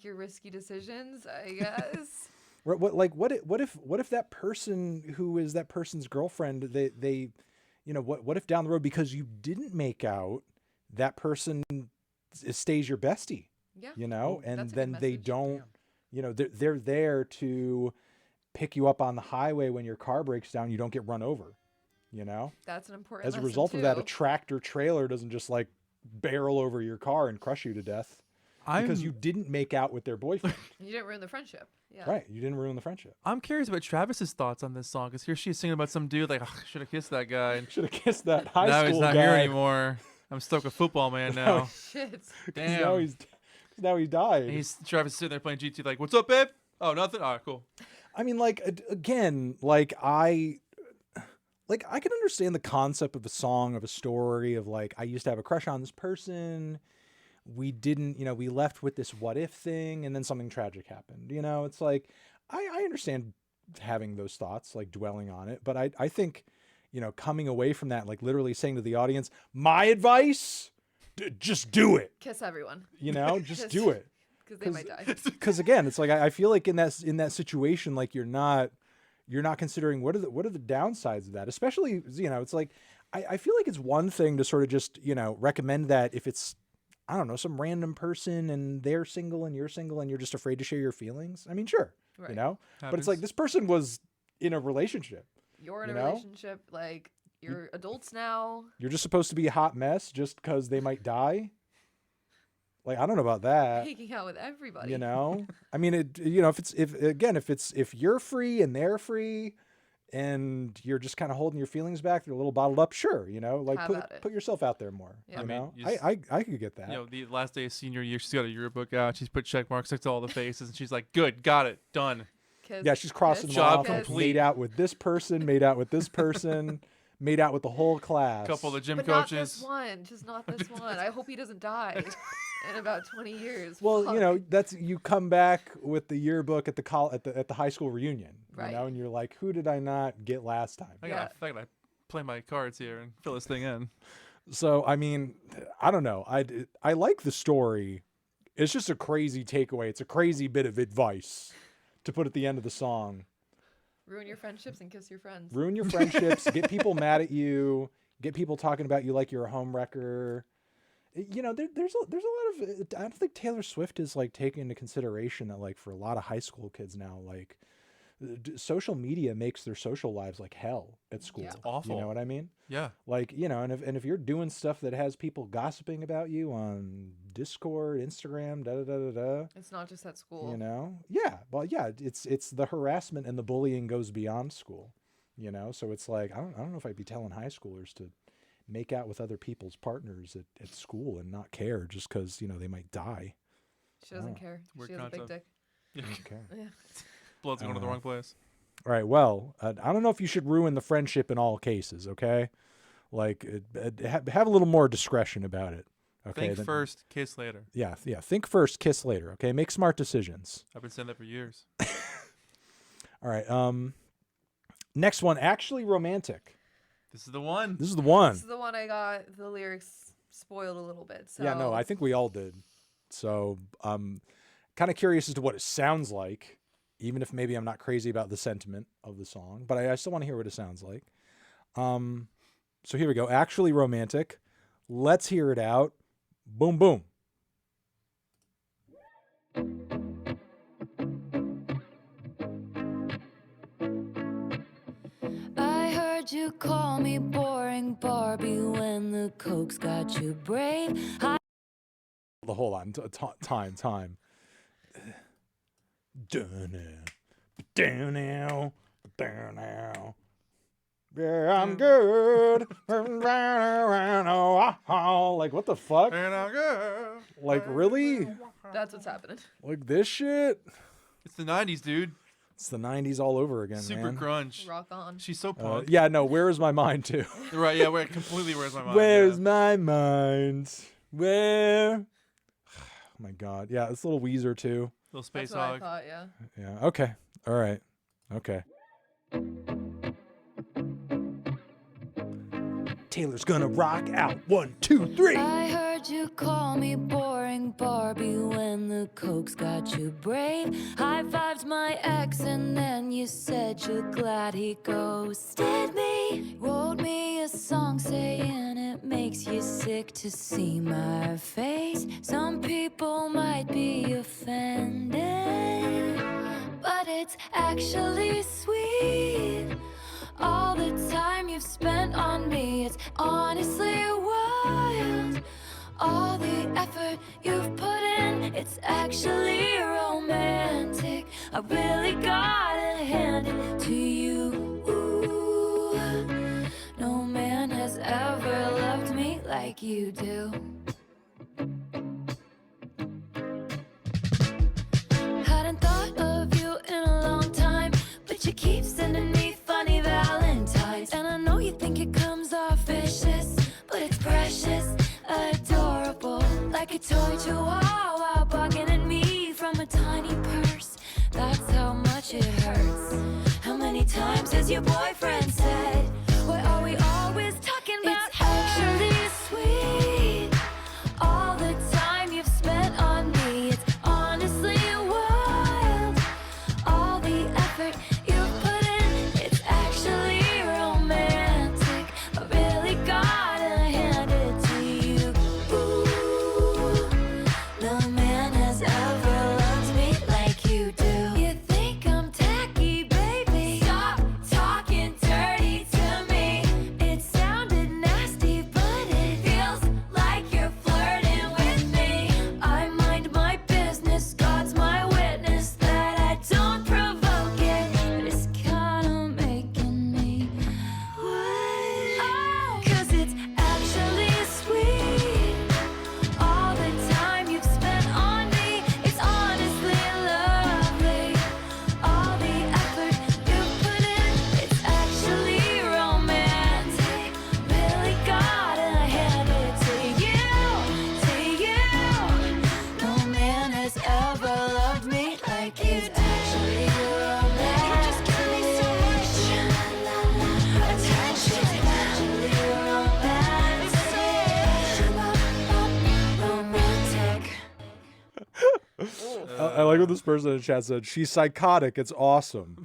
your risky decisions. I guess. What if that person who is that person's girlfriend, they you know, what if down the road, because you didn't make out, that person stays your bestie, Yeah. you know, and That's a good then they message. don't, you know, they're there to pick you up on the highway when your car breaks down, you don't get run over, you know. That's an important. As a lesson, result of that, a too. tractor trailer doesn't just like barrel over your car and crush you to death because you didn't make out with their boyfriend. You didn't ruin the friendship. Yeah. Right, you didn't ruin the friendship. I'm curious about Travis's thoughts on this song, because here she's singing about some dude like, oh, should have kissed that guy. And Should have kissed that high now school he's not guy. here anymore. I'm stuck with football man now. Shit. Damn. Now he died. And Travis is sitting there playing GT like, what's up, babe? Oh, nothing? All right, cool. I mean, like, again, like I can understand the concept of a song, of a story, of like, I used to have a crush on this person. We didn't, you know, we left with this what if thing, and then something tragic happened. You know, it's like, I understand having those thoughts, like dwelling on it. But I think, you know, coming away from that, like literally saying to the audience, my advice, just do it. Kiss everyone. You know, just do it. Because they might die. Because again, it's like I feel like in that situation, like you're not considering what are the downsides of that. Especially, you know, it's like I feel like it's one thing to sort of just, you know, recommend that if it's, I don't know, some random person and they're single and you're single and you're just afraid to share your feelings. I mean, sure, Right. you know, but Happens. it's like this person was in a relationship. You're in You a know? relationship. Like you're adults now. You're just supposed to be a hot mess just because they might die. Like, I don't know about that. Making out with everybody. You know, I mean, you know, if you're free and they're free and you're just kind of holding your feelings back, they're a little bottled up. Sure. You know, like How about it? put yourself out there more, Yeah. you I mean, know, you s- I could get that. You know, the last day of senior year, she's got a yearbook out. She's put check marks next to all the faces, and she's like, good, got it, done. Kiss, Yeah. She's crossing kiss, them Job off. Like, complete. made out with this person, made out with this person, made out with the whole class. Couple of the gym But not coaches. this one. Just not this one. I hope he doesn't die in about 20 years. Well, Fuck. you know, you come back with the yearbook at the high school reunion, Right. you know, and you're like, who did I not get last time? I gotta play my cards here and fill this thing in. So, I mean, I don't know. I like the story. It's just a crazy takeaway. It's a crazy bit of advice to put at the end of the song. Ruin your friendships and kiss your friends. Ruin your friendships, get people mad at you, get people talking about you like you're a homewrecker. You know, there's a lot of, I don't think Taylor Swift is like taking into consideration that like for a lot of high school kids now, like social media makes their social lives like hell at school. Yeah. It's awful. You know what I mean? Yeah. Like, you know, and if you're doing stuff that has people gossiping about you on Discord, Instagram, da da da da da, It's not just at school. you know, yeah, well, yeah, it's the harassment and the bullying goes beyond school, you know. So it's like I don't know if I'd be telling high schoolers to make out with other people's partners at school and not care just because, you know, they might die. She doesn't Oh. care. Weird She has a big concept. dick. Okay. Yeah. Blood's going to the wrong place. All right. Well, I don't know if you should ruin the friendship in all cases. Okay. Like, have a little more discretion about it. Okay. Think first, kiss later. Yeah. Yeah. Think first, kiss later. Okay. Make smart decisions. I've been saying that for years. All right. Next one, actually romantic. This is the one. This is the one. This is the one I got the lyrics spoiled a little bit. So Yeah. No, I think we all did. So I'm kind of curious as to what it sounds like, even if maybe I'm not crazy about the sentiment of the song, but I still want to hear what it sounds like. So here we go. Actually romantic. Let's hear it out. Boom, boom. heard you call me boring Barbie when the coke's got you brave. Hold on, time. Down now. Yeah, I'm good. Like, what the fuck? Like, really? That's what's happening. Like this shit? It's the 90s, dude. It's the 90s all over again, Super man. grunge. Rock on. She's so punk. Yeah, no, where is my mind, too? Right, yeah, where's my mind? Where's my mind? Where? Oh, my God. Yeah, it's a little Weezer, too. Little Space That's what I Hog. thought, yeah. Yeah, okay. All right. Okay. Taylor's gonna rock out. 1, 2, 3. I heard you call me boring Barbie when the coke's got you brave. High fived my ex and then you said you're glad he ghosted me. Wrote me a song saying it makes you sick to see my face. Some people might be offended, but it's actually sweet. All the time you've spent on me, it's honestly wild. All the effort you've put in, it's actually romantic. I really gotta hand it to you. Ooh, no man has ever loved me like you do. Hadn't thought of you in a long time, but you keep sending me funny valentines. And I know you think it comes off vicious, but it's precious, adorable, like a toy chihuahua bugging at me from a tiny purse. That's how much it hurts. How many times has your boyfriend said, why are we always talking about it's actually sweet. All the time you've spent on me, it's honestly wild. All the effort you've put in, it's actually romantic. I really gotta hand it to you. Ooh, no man has ever loved me like you do. You think I'm tacky, baby? Stop talking dirty to me. It sounded nasty, but it feels like you're flirting with me. I mind my business, God's my witness that I don't provoke it. But it's kinda making me wet. 'Cause it's actually sweet. All the time you've spent on me, it's honestly lovely. All the effort you've put in, it's actually romantic. Really gotta hand it to you. No man has ever loved me like you. It's actually romantic. You just give me so much attention. It's actually romantic. I like what this person in the chat said. She's psychotic. It's awesome.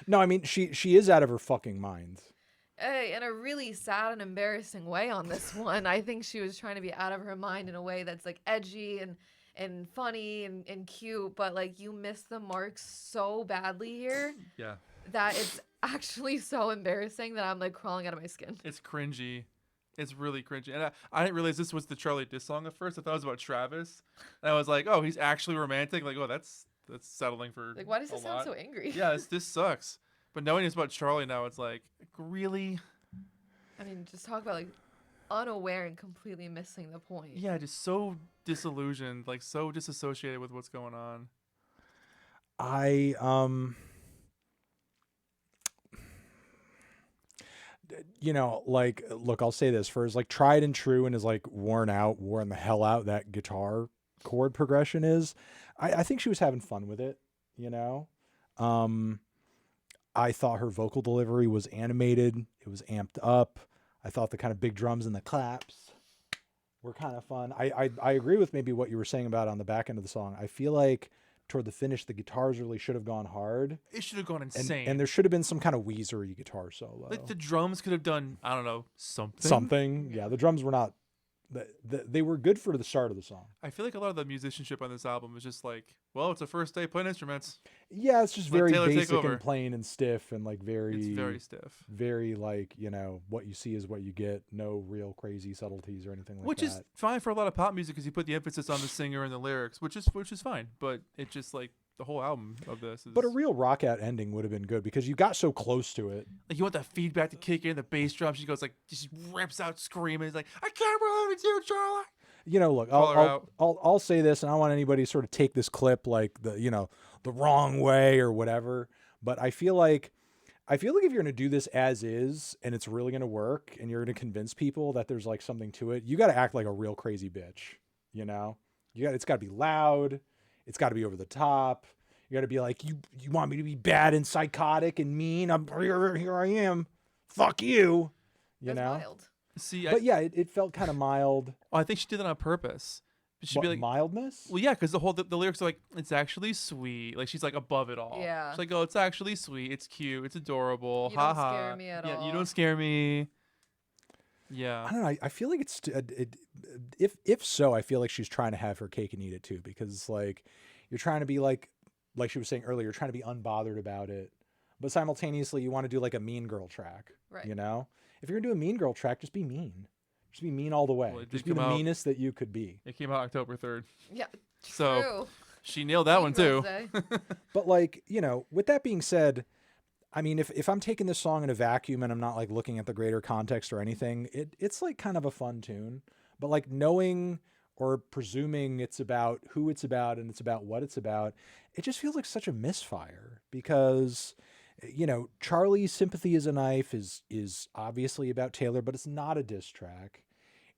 No, I mean, she is out of her fucking mind. In a really sad and embarrassing way on this one. I think she was trying to be out of her mind in a way that's like edgy and funny and cute, but like you missed the mark so badly here Yeah. that it's actually so embarrassing that I'm like crawling out of my skin. It's cringy. It's really cringy. And I didn't realize this was the Charlie diss song at first. I thought it was about Travis. And I was like, oh, he's actually romantic. Like, oh, that's settling for Like, why does a it sound lot. so angry? Yeah, this sucks. But knowing it's about Charlie now, it's like, really? I mean, just talk about like unaware and completely missing the point. Yeah, just so disillusioned, like so disassociated with what's going on. I you know, like, look, I'll say this, for as like tried and true and as like worn the hell out that guitar chord progression is, I think she was having fun with it, you know. I thought her vocal delivery was animated. It was amped up. I thought the kind of big drums and the claps were kind of fun. I agree with maybe what you were saying about on the back end of the song. I feel like toward the finish, the guitars really should have gone hard. It should have gone insane. And there should have been some kind of Weezer-y guitar solo. Like the drums could have done, I don't know, something. Something. Yeah, the drums were not they were good for the start of the song. I feel like a lot of the musicianship on this album is just like, well, it's a first day playing instruments. Yeah, it's just Let very Taylor take basic over. and plain and stiff and like It's very stiff. very like, you know, what you see is what you get. No real crazy subtleties or anything like Which that. is fine for a lot of pop music because you put the emphasis on the singer and the lyrics, which is fine. But it just like the whole album of this is. But a real rock out ending would have been good because you got so close to it. Like you want that feedback to kick in, the bass drum. She goes like, just rips out screaming. It's like, I can't believe it's you, Charlie. You know, look, Call her out. I'll say this, and I don't want anybody to sort of take this clip like the wrong way or whatever. But I feel like if you're going to do this as is, and it's really going to work, and you're going to convince people that there's like something to it, you got to act like a real crazy bitch. You know, it's got to be loud, it's got to be over the top. You got to be like, you want me to be bad and psychotic and mean? Here I am. Fuck you. You That's know. wild. See, But yeah, it felt kind of mild. I think she did that on purpose. She'd What, be like, mildness? well, yeah, because the lyrics are like, it's actually sweet. Like she's like above it all. Yeah. She's like, oh, it's actually sweet. It's cute. It's adorable. You Ha don't ha. scare me at Yeah, you all. don't scare me. Yeah. I don't know. I feel like it's if so, I feel like she's trying to have her cake and eat it too, because like you're trying to be like she was saying earlier, you're trying to be unbothered about it, but simultaneously you want to do like a Mean Girl track. Right. You know, if you're gonna do a Mean Girl track, just be mean. Just be mean all the way. Well, it did just be come the out- meanest that you could be. It came out October 3rd. Yeah. So True. she nailed that one too. Mean Girls Day. But like, you know, with that being said, I mean, if I'm taking this song in a vacuum and I'm not like looking at the greater context or anything, it's like kind of a fun tune. But like knowing or presuming it's about who it's about and it's about what it's about, it just feels like such a misfire because, you know, Charlie's Sympathy is a Knife is obviously about Taylor, but it's not a diss track.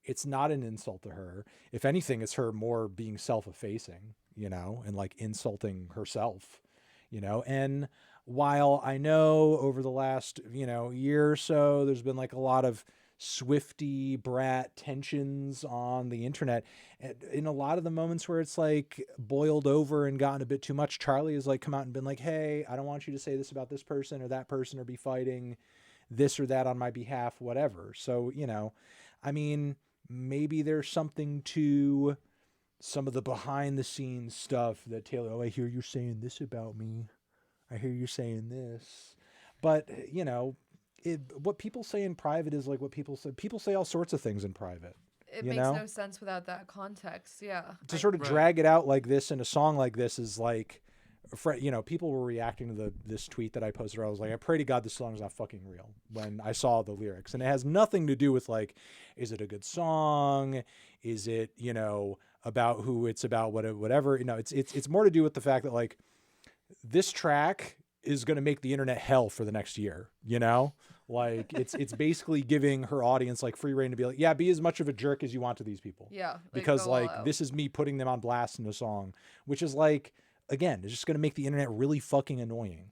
It's not an insult to her. If anything, it's her more being self-effacing, you know, and like insulting herself, you know. And while I know over the last, you know, year or so, there's been like a lot of Swiftie brat tensions on the internet. In a lot of the moments where it's like boiled over and gotten a bit too much, Charlie has like come out and been like, hey, I don't want you to say this about this person or that person or be fighting this or that on my behalf, whatever. So, you know, I mean, maybe there's something to some of the behind the scenes stuff that Taylor, oh, I hear you saying this about me. I hear you saying this. But, you know, what people say in private is like what people say. People say all sorts of things in private. It you makes know? no sense without that context. Yeah. To sort of Right. drag it out like this in a song like this is like, you know, people were reacting to this tweet that I posted. I was like, I pray to God this song is not fucking real when I saw the lyrics. And it has nothing to do with like, is it a good song? Is it, you know, about who it's about, whatever. You know, it's more to do with the fact that like this track is going to make the internet hell for the next year, you know? Like it's basically giving her audience like free reign to be like, yeah, be as much of a jerk as you want to these people. Yeah. Because go all like out. this is me putting them on blast in a song, which is like, again, it's just going to make the internet really fucking annoying.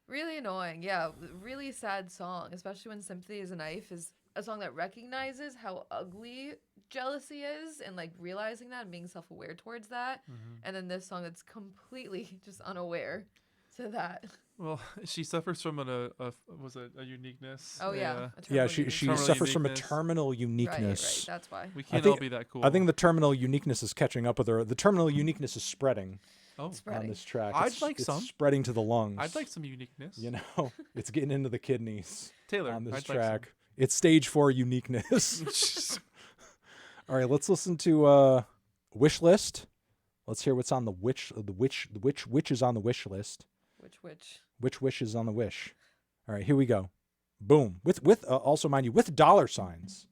Really annoying. Yeah. Really sad song, especially when Sympathy is a Knife is a song that recognizes how ugly jealousy is and like realizing that and being self-aware towards that. And then this song that's completely just unaware to that. Well, she suffers from a uniqueness. Oh yeah. a Yeah, terminal she uniqueness. Terminal suffers from a uniqueness. terminal Right, uniqueness. that's why. We can't think- all be that cool. I think the terminal uniqueness is catching up with her. The terminal uniqueness is spreading Oh, on Spreading. this track. I'd It's- like it's some. spreading to the lungs. I'd like some uniqueness. You know, it's getting into the kidneys Taylor, on this I'd track. It's stage 4 uniqueness. All right, let's listen to Wish List. Let's hear what's on the which is on the wish list. Which wish is on the wish. All right, here we go. Boom. With also mind you with dollar signs.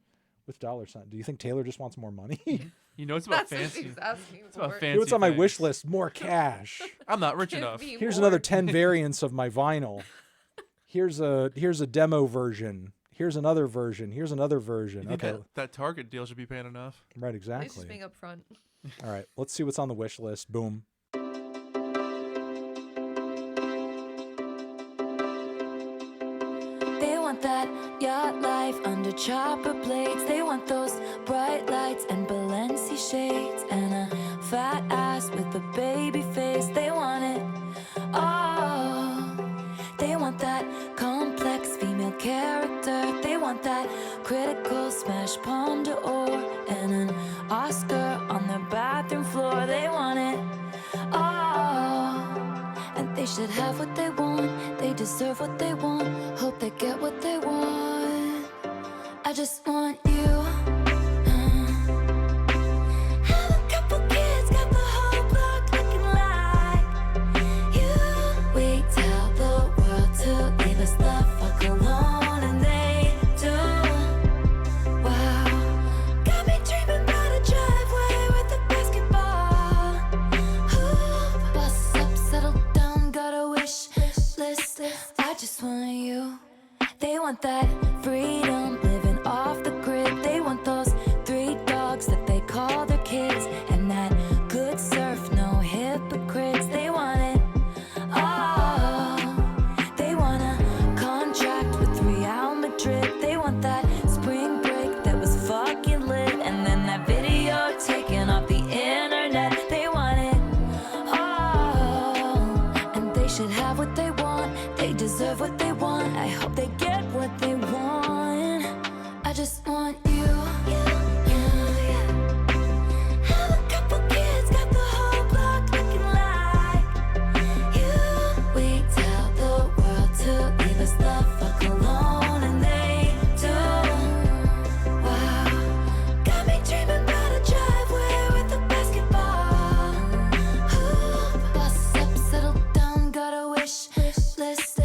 With dollar signs. Do you think Taylor just wants more money? You know, it's about That's what fancy. she's asking It's about for. fancy. What's on my things. wish list? More cash. I'm not rich Give enough. me Here's more. another 10 variants of my vinyl. Here's a demo version. Here's another version. Here's another version. You think Okay. that Target deal should be paying enough? Right, At least just exactly. being upfront. All right, let's see what's on the wish list. Boom. They want that yacht life under chopper blades. They want those bright lights and Balenci shades and a fat ass with a baby face. They want it all. They want that complex female character. They want that critical smash palm d'or and a Oscar on the bathroom floor. They want it all, and they should have what they want. They deserve what they want. Hope they get what they want. I just want you. Have a couple kids, got the whole block looking like you. We tell the world to leave us the fuck alone, and they do. Wow, got me dreaming about a driveway with a basketball hoop. Bust up, settle down, got a wish list. I just want you. They want that freedom, living off the grid. They want those 3 dogs that they call their kids, and that good surf, no hypocrites. They want it all. They want a contract with Real Madrid. They want that spring break that was fucking lit, and then that video taken off the internet. They want it all, and they should have what they want. They deserve what they want. I hope they get what they want. I just want you. Have a couple kids, got the whole block looking like you. We tell the world to leave us the fuck alone, and they do. Wow, got me dreaming about a driveway with a basketball hoop. Bust up, settle down, got a wish list.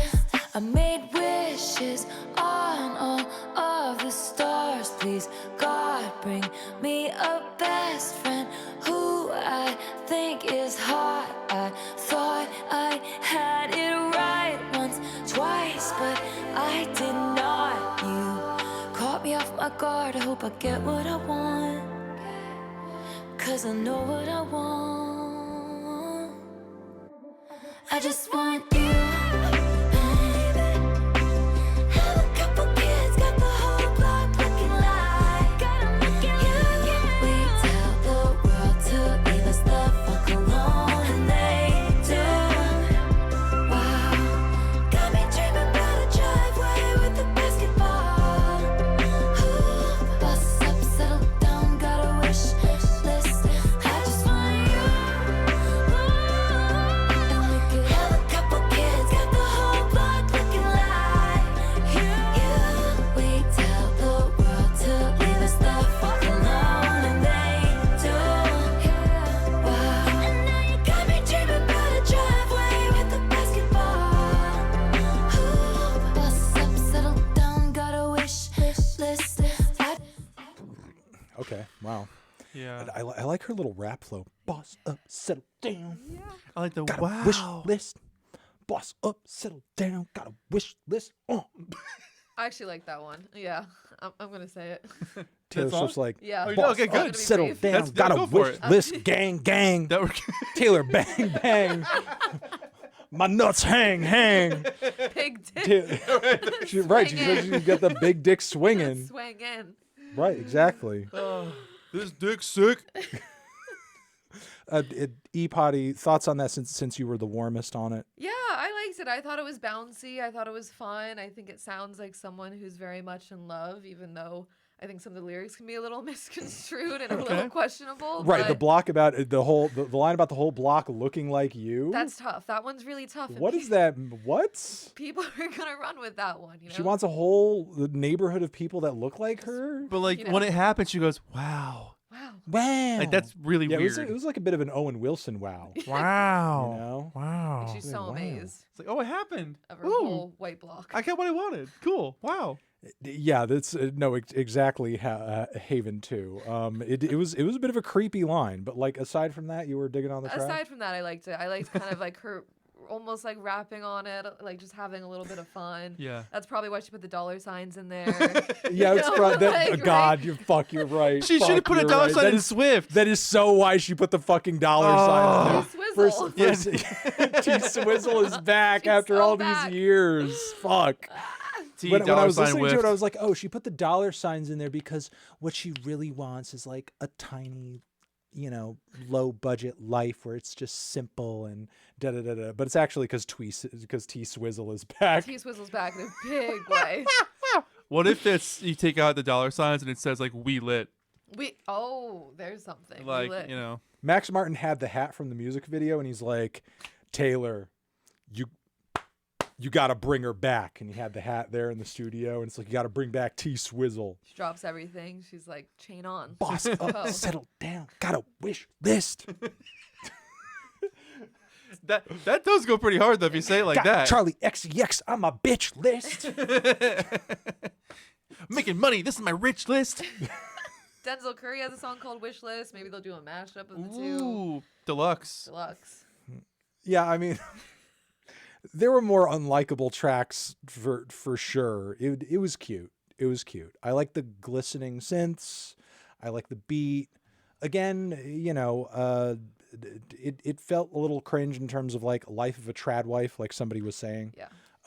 I made wishes on all of the stars. Please, God, bring me a best friend who I think is hot. I thought I had it right once, twice, but I did not. You caught me off my guard. I hope I get what I want, 'cause I know what I want. I just want you. Have a couple kids, got the whole block looking like you. We tell the world to leave us the fuck alone, and they do. Wow, got me dreaming about a driveway with a basketball hoop. Bust up, settle down, got a wish list. I just want you. And we could have a couple kids, got the whole block looking like you. We tell the world to leave us the fuck alone, and they do. Wow, and now you got me dreaming about a driveway with a basketball hoop. Bust up, settle down, got a wish list. Okay, wow. Yeah. I like her little rap flow. Boss up, settle down. I like the Got wow. a wish list. Boss up, settle down. Got a wish list. Oh. I actually like that one. Yeah, I'm gonna say it. Taylor song? Swift's like, Yeah. Oh, boss okay, up, good. settle Brief. down. That's- Got go a for wish it. list. Gang. That were Taylor, bang, bang. My nuts hang. Big dick. Right, she said she got the big dick swinging. Swang in. Right, exactly. this dick's sick. E-Potty, thoughts on that since you were the warmest on it? Yeah, I liked it. I thought it was bouncy. I thought it was fun. I think it sounds like someone who's very much in love, even though I think some of the lyrics can be a little misconstrued and a little questionable. Right, the but block about the line about the whole block looking like you. That's tough. That one's really tough. and What is that? What? People are gonna run with that one. You know. She wants a whole neighborhood of people that look like her. But like You know. when it happens, she goes, "Wow." Wow. Wow, Like that's really yeah, weird. it was like a bit of an Owen Wilson wow. wow. You know? Wow. And she's so wow. amazed It's like, oh, it happened. of her Ooh, whole white block. I got what I wanted. Cool. Wow. Yeah, that's exactly Haven too. It was a bit of a creepy line, but like aside from that, you were digging on the track. Aside from that, I liked it. I liked kind of like her almost like rapping on it, like just having a little bit of fun. Yeah. That's probably why she put the dollar signs in there. Yeah, it's know, probably like, right? God, you're right. She should have Fuck, put a you're dollar right. sign That in is- Swift. That is so why she put the fucking dollar sign. in there. Swizzle. T Swizzle is back She's after so all back. these years. Fuck. T When I dollar was sign listening to whiffed. it, I was like, oh, she put the dollar signs in there because what she really wants is like a tiny, low budget life where it's just simple and da da da da. But it's actually because T Swizzle is back. T Swizzle's back in a big way. What if you take out the dollar signs and it says like "We lit" There's something. Like, lit. you know. Max Martin had the hat from the music video, and he's like, Taylor, you got to bring her back. And he had the hat there in the studio, and it's like, you got to bring back T-Swizzle. She drops everything. She's like, chain on. Boss up, settle down, got a wish list. That does go pretty hard though if you say it like got that. Charlie XCX on my bitch list. Making money. This is my rich list. Denzel Curry has a song called Wish List. Maybe they'll do a mashup of the two. Ooh, deluxe. Deluxe. Yeah, I mean, there were more unlikable tracks for sure. It was cute. It was cute. I like the glistening synths. I like the beat. Again, you know, it felt a little cringe in terms of like life of a trad wife, like somebody was saying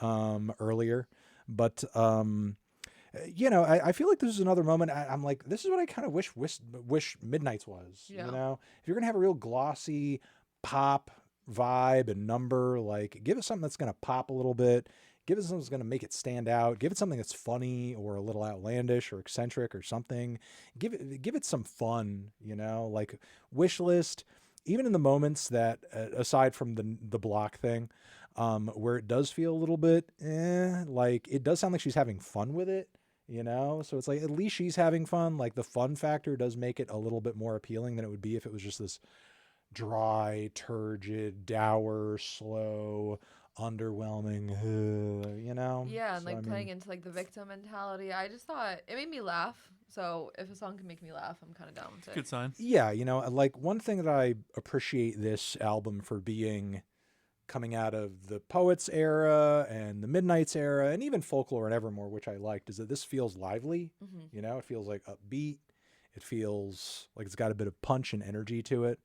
earlier. But you know, I feel like this is another moment. I'm like, this is what I kind of wish Midnight's was. Yeah. You know, if you're gonna have a real glossy pop vibe and number, like, give it something that's gonna pop a little bit. Give it something that's gonna make it stand out. Give it something that's funny or a little outlandish or eccentric or something. Give it some fun. You know, like Wish List. Even in the moments that, aside from the block thing, where it does feel a little bit, like it does sound like she's having fun with it, you know? So it's like, at least she's having fun. Like the fun factor does make it a little bit more appealing than it would be if it was just this dry, turgid, dour, slow, underwhelming, you know? Yeah, and So, like playing into like the victim mentality. I just thought it made me laugh. So if a song can make me laugh, I'm kind of down with it. Good sign. Yeah, you know, like one thing that I appreciate this album for being coming out of the Poets era and the Midnights era and even Folklore and Evermore, which I liked, is that this feels lively. Mm-hmm. You know, it feels like upbeat. It feels like it's got a bit of punch and energy to it.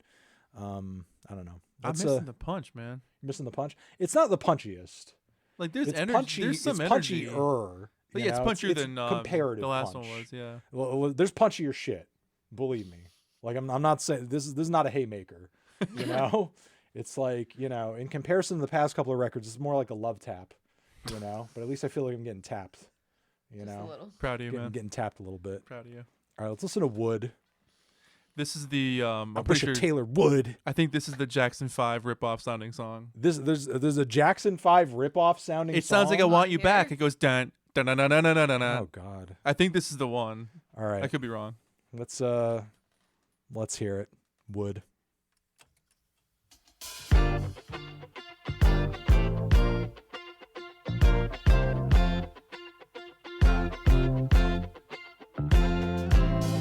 I don't know. I'm missing the punch, man. Missing the punch. It's not the punchiest. Like there's It's energy. punchy. There's some it's energy. punchier. But you yeah, it's know? punchier It's than comparative the last punch. one was. Yeah. Well, there's punchier shit. Believe me. Like I'm not saying this is not a haymaker. You know, it's like, you know, in comparison to the past couple of records, it's more like a love tap. You know, but at least I feel like I'm getting tapped. You Just a know, little. Proud of you, man. getting tapped a little bit. Proud of you. All right, let's listen to Wood. This is the I I'm wish pretty a sure, Taylor Wood. I think this is the Jackson 5 rip-off sounding song. There's a Jackson 5 ripoff sounding. It sounds like I song? Want You Here? Back. It goes dun dun dun dun dun dun dun dun. Oh God. I think this is the one. All right. I could be wrong. Let's hear it. Wood.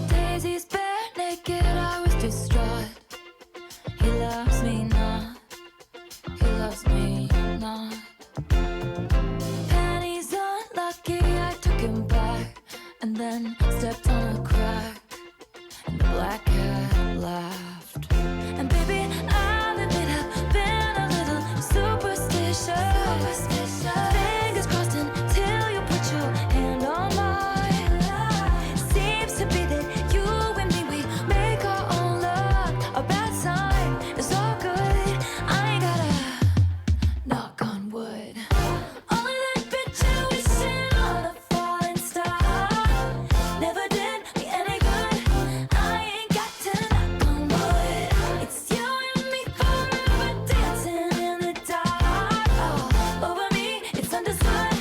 Daisy's bare naked, I was distraught. He loves me not, he loves me not. Penny's unlucky, I took him back and then stepped on a crack, and the black cat laughed. And baby, I'll admit I've been a little superstitious. Fingers crossed until you put your hand on mine. Seems to be that you and me, we make our own luck. A bad sign is all good. I ain't gotta knock on wood. Only that bitch you wishing on a falling star. Never did me any good. I ain't got to knock on wood. It's you and me forever dancing in the dark. Oh, over me, it's understood.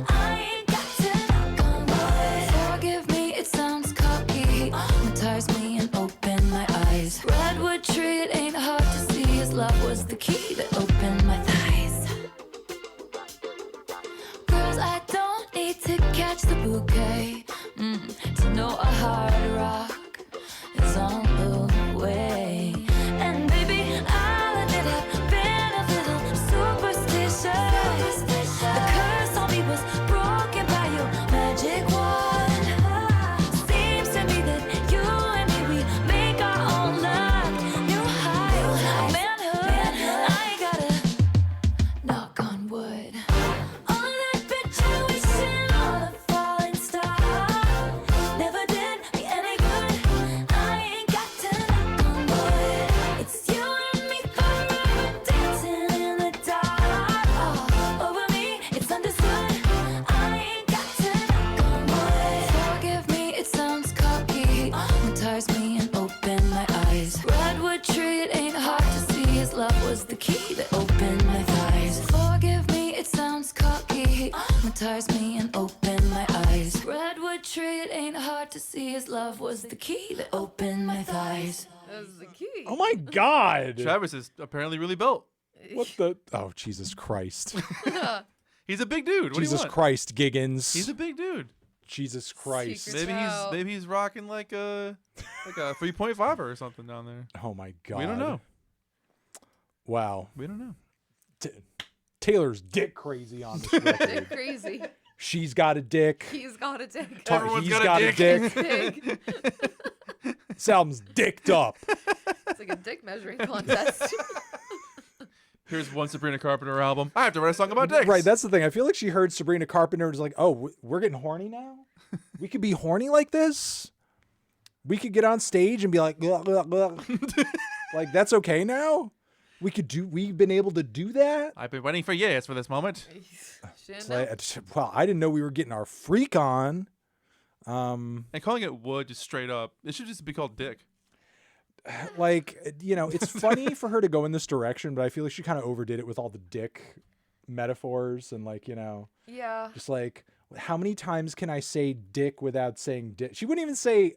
I ain't got to knock on wood. Forgive me, it sounds cocky. Hypnotize me and open my eyes. Redwood tree, it ain't hard to see. His love was the key that opened my thighs. Girls, I don't need to catch the bouquet to know a hard rock is on the way. And baby, I'll admit I've been a little superstitious. The curse on me was broken by your magic wand. Seems to me that you and me, we make our own luck. New high, manhood. I ain't gotta knock on wood. Only that bitch you wishing on a falling star. Never did me any hypnotize me and open my eyes. Redwood tree, it ain't hard to see his love was the key that opened my thighs. That was the key. Oh my God. Travis is apparently really built. What the? Oh, Jesus Christ. He's a big dude. What Jesus do you want? Christ, Giggins. He's a big dude. Jesus Christ. Secret- Maybe he's rocking like a 3.5 or something down there. Oh my God. We don't know. Wow. We don't know. Taylor's dick crazy on this record. Dick crazy. She's got a dick. He's got a dick. Everyone's He's got a dick. Big. This album's dicked up. It's like a dick measuring contest. Here's one Sabrina Carpenter album. I have to write a song about dicks. Right, that's the thing. I feel like she heard Sabrina Carpenter and was like, oh, we're getting horny now? We could be horny like this? We could get on stage and be like, "Blah, blah, blah." Like, that's okay now? We've been able to do that? I've been waiting for years for this moment. It's like, well, I didn't know we were getting our freak on. And calling it wood just straight up, it should just be called dick. Like, it's funny for her to go in this direction, but I feel like she kind of overdid it with all the dick metaphors and like, Yeah. just like, how many times can I say dick without saying dick? She wouldn't even say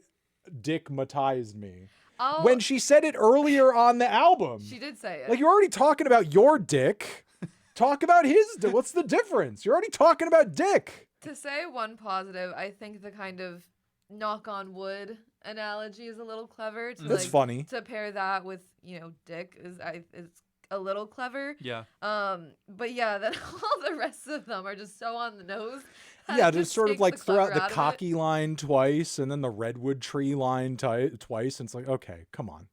dickmatized me. Oh, When she said it earlier on the album. she did say it. Like, you're already talking about your dick. Talk about his dick. What's the difference? You're already talking about dick. To say one positive, I think the kind of knock on wood analogy is a little clever. That's funny. To pair that with, dick is a little clever. Yeah. But yeah, then all the rest of them are just so on the nose. Yeah, It just sort of takes like the throw out clever the out of it. cocky line twice and then the redwood tree line twice. And it's like, okay, come on.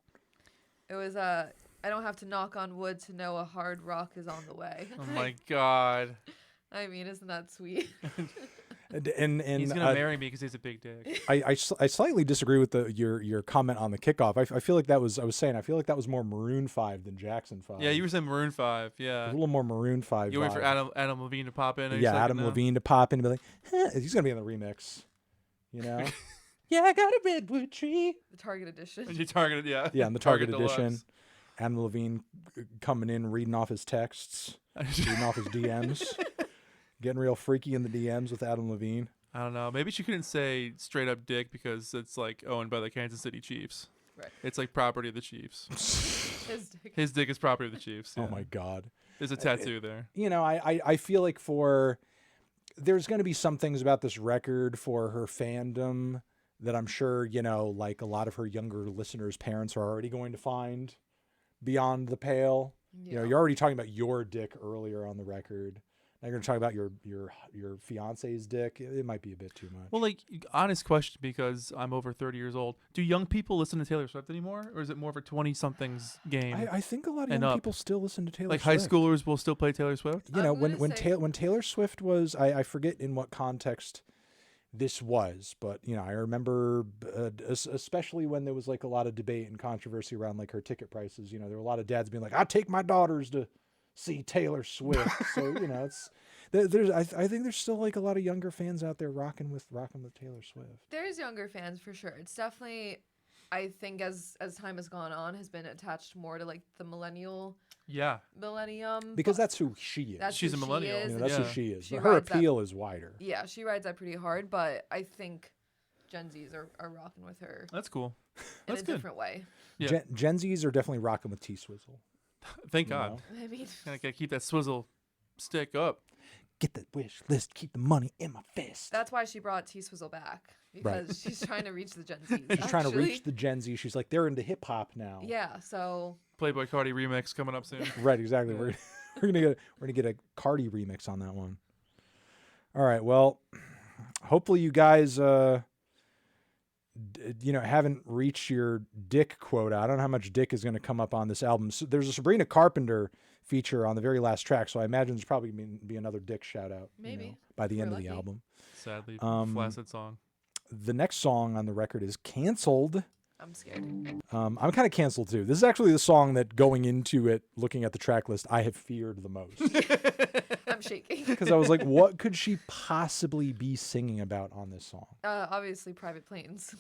It was I don't have to knock on wood to know a hard rock is on the way. Oh my God. I mean, isn't that sweet? And He's gonna marry me because he's a big dick. I slightly disagree with your comment on the kickoff. I feel like that was more Maroon 5 than Jackson 5. Yeah, you were saying Maroon 5. Yeah. a little more Maroon 5. You wait for vibe. Adam Levine to pop in. Yeah, Adam Levine to pop in and be like, huh, he's gonna be in the remix. Yeah, I got a redwood tree. The Target edition. You targeted, yeah. Yeah, in the Target Deluxe. edition. Adam Levine coming in, reading off his texts, reading off his DMs, getting real freaky in the DMs with Adam Levine. I don't know. Maybe she couldn't say straight up dick because it's like owned by the Kansas City Chiefs. Right. It's like property of the Chiefs. His dick. His dick is property of the Chiefs. Oh yeah. my God. There's a tattoo there. I feel like there's going to be some things about this record for her fandom that I'm sure, like a lot of her younger listeners' parents are already going to find beyond the pale. Yeah. You're already talking about your dick earlier on the record. Now you're going to talk about your fiance's dick. It might be a bit too much. Well, like, honest question, because I'm over 30 years old. Do young people listen to Taylor Swift anymore? Or is it more of a 20-somethings game? I think a lot of and young up. people still listen to Taylor Like Swift. high schoolers will still play Taylor Swift? You know, I'm when gonna say- when Taylor Swift was, I forget in what context this was, but I remember especially when there was like a lot of debate and controversy around like her ticket prices. There were a lot of dads being like, "I take my daughters to see Taylor Swift." So it's I think there's still like a lot of younger fans out there rocking with Taylor Swift. There's younger fans for sure. It's definitely, I think, as time has gone on, has been attached more to like the millennium. Because that's who she is. That's She's who a millennial. She is. that's Yeah. who she is. She Her rides that- appeal is wider. Yeah, she rides that pretty hard, but I think Gen Zs are rocking with her That's cool. in That's a good. different way. Yeah. Gen Zs are definitely rocking with T-Swizzle. Thank you God. know? I mean, Gotta keep that swizzle stick up. Get the wish list, keep the money in my fist. that's why she brought T Swizzle back, because she's trying to reach the Gen Zs. She's trying to actually. reach the Gen Z. She's like, they're into hip hop now. Yeah, so Playboy Cardi remix coming up soon. Right, exactly. Yeah. We're gonna get a Cardi remix on that one. All right. Well, hopefully you guys haven't reached your dick quota. I don't know how much dick is going to come up on this album. So there's a Sabrina Carpenter feature on the very last track, so I imagine there's probably going to be another dick shout out. Maybe. By the We're end of the lucky. album. Sadly, flaccid song. The next song on the record is Canceled. I'm scared. I'm kind of canceled too. This is actually the song that going into it, looking at the track list, I have feared the most. I'm shaking. Because I was like, what could she possibly be singing about on this song? Obviously, Private Planes.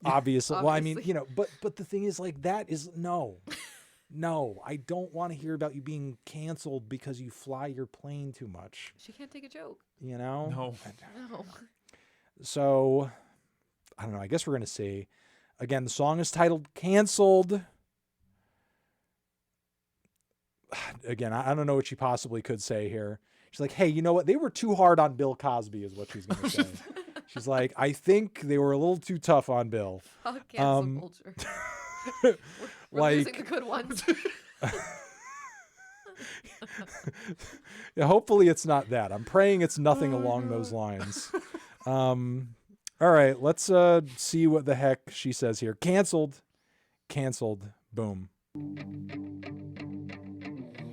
Obviously. Well, I mean, Obviously. but the thing is, like, that is no. No, I don't want to hear about you being canceled because you fly your plane too much. She can't take a joke. You know? No. No. So, I don't know. I guess we're going to see. Again, the song is titled Canceled. Again, I don't know what she possibly could say here. She's like, hey, you know what? They were too hard on Bill Cosby is what she's going to say. She's like, I think they were a little too tough on Bill. Fuck cancel culture. We're like- losing the good ones. Yeah, hopefully it's not that. I'm praying it's nothing along those lines. All right, let's see what the heck she says here. Canceled. Boom.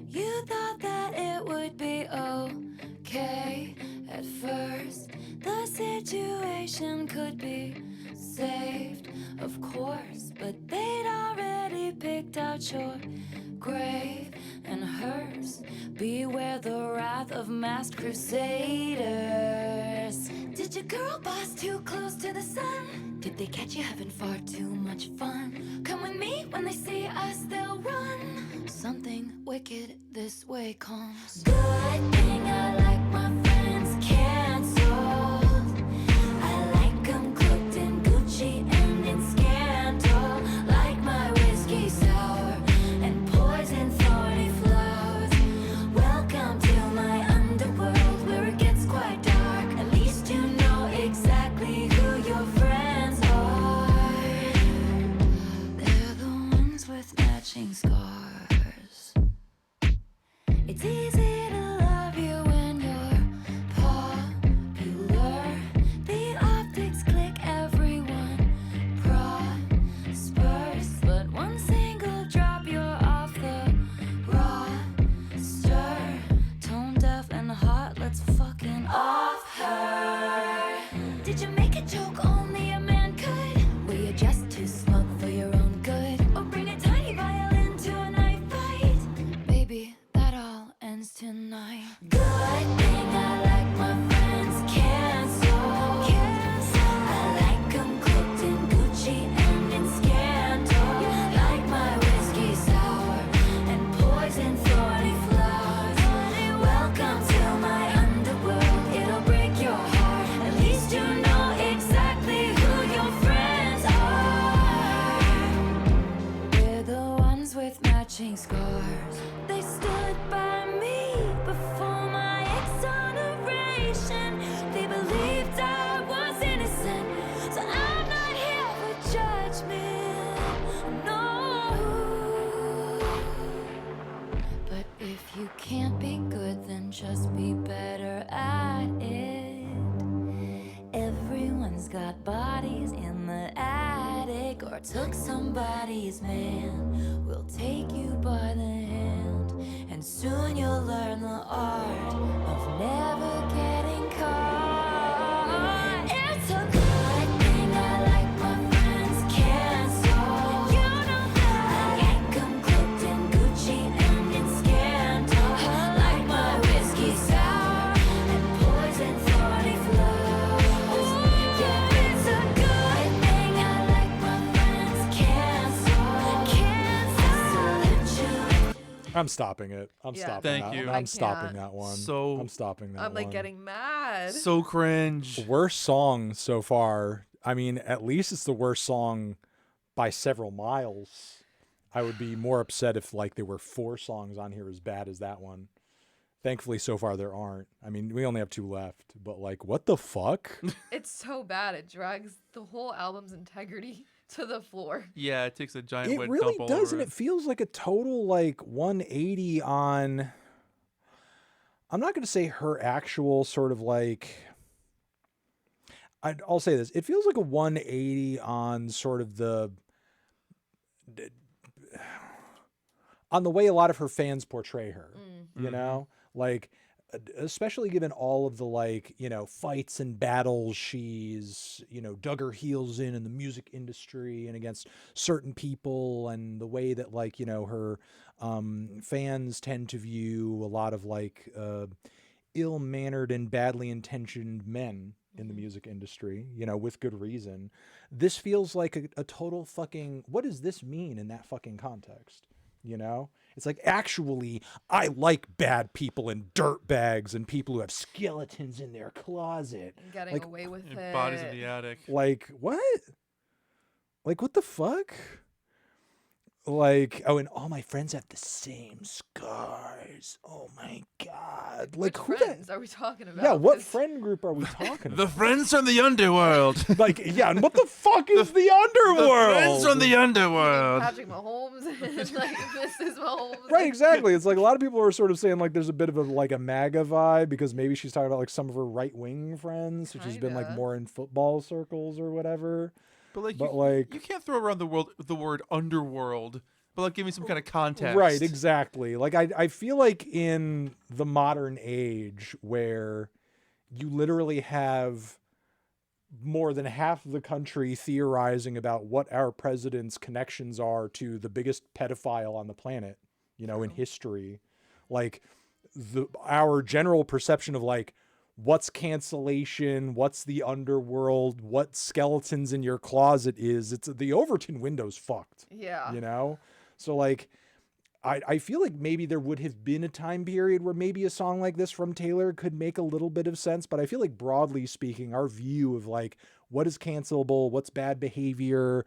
You thought that it would be okay at first. The situation could be saved, of course, but they'd already picked out your grave and hers. Beware the wrath of masked crusaders. Did your girl boss too close to the sun? Did they catch you having far too much fun? Come with me, when they see us they'll run. Something wicked this way comes. Good thing I like my friends canceled. I like 'em cooked in Gucci and in scandal. Like my whiskey sour and poison thorny flowers. Welcome to my underworld where it gets quite dark. At least you know exactly who your friends are. They're the ones with matching scars. It's easy to love you when you're popular. The optics click, everyone prospers. But one single drop, you're off the roster. Tone deaf and hot, let's fucking off her. Did you make a joke only a man could? Were you just too smug for your own good? Or bring a tiny violin to a knife fight? Baby, that all ends tonight. Good thing I like my friends canceled. I like 'em cooked in Gucci and in scandal. Like my whiskey sour and poison thorny flowers. Welcome to my underworld, it'll break your heart. At least you know exactly who your friends are. We're the ones with matching scars. They stood by me before my exoneration. They believed I was innocent, so I'm not here for judgment. No. But if you can't be good, then just be better at it. Everyone's got bodies in the attic or took somebody's man. We'll take you by the hand, and soon you'll learn the art of never getting caught. It's a good thing I like my friends canceled. You know that I like 'em cooked in Gucci and in scandal. Like my whiskey sour and poison thorny flowers. Yeah, it's a good thing I like my friends canceled. I'm stopping it. I'm Yeah. stopping Thank that you. one. I I'm stopping can't. that one. So- I'm stopping that one. I'm like getting mad. So cringe. Worst song so far. I mean, at least it's the worst song by several miles. I would be more upset if like there were 4 songs on here as bad as that one. Thankfully, so far there aren't. I mean, we only have 2 left, but like, what the fuck? It's so bad. It drags the whole album's integrity to the floor. Yeah, it takes a giant It wet really dump all does, over and it feels like a total like 180 on. I'm not going to say her actual sort of like. I'll say this: it feels like a 180 on sort of on the way a lot of her fans portray her. You know, like especially given all of the like, you know, fights and battles she's, you know, dug her heels in the music industry and against certain people, and the way that like, you know, her fans tend to view a lot of like ill-mannered and badly intentioned men in the music industry, you know, with good reason. This feels like a total fucking, what does this mean in that fucking context? you know? It's like, actually, I like bad people and dirt bags and people who have skeletons in their closet. Getting like, away with And it. bodies in the attic. Like, what? Like, what the fuck? Like, oh, and all my friends have the same scars. Oh my god! Like, Which friends are we talking about? Yeah, what 'Cause friend group are we talking The about? friends from the underworld. Like, yeah, and what the fuck is the underworld? The friends from the you mean underworld. Patrick Mahomes and like Mrs. Mahomes. Right, exactly. It's like a lot of people are sort of saying like there's a bit of a like a MAGA vibe because maybe she's talking about like some of her right wing friends, which has been like Kinda. more in football circles or whatever. But But you can't throw around the word underworld, but like give me some kind of context. Right, exactly. Like I feel like in the modern age where you literally have more than half of the country theorizing about what our president's connections are to the biggest pedophile on the planet, you know, in history. Like our general perception of like what's cancellation, what's the underworld, what skeletons in your closet is, it's the Overton window's fucked. Yeah. You know? So like I feel like maybe there would have been a time period where maybe a song like this from Taylor could make a little bit of sense, but I feel like broadly speaking, our view of like what is cancelable, what's bad behavior,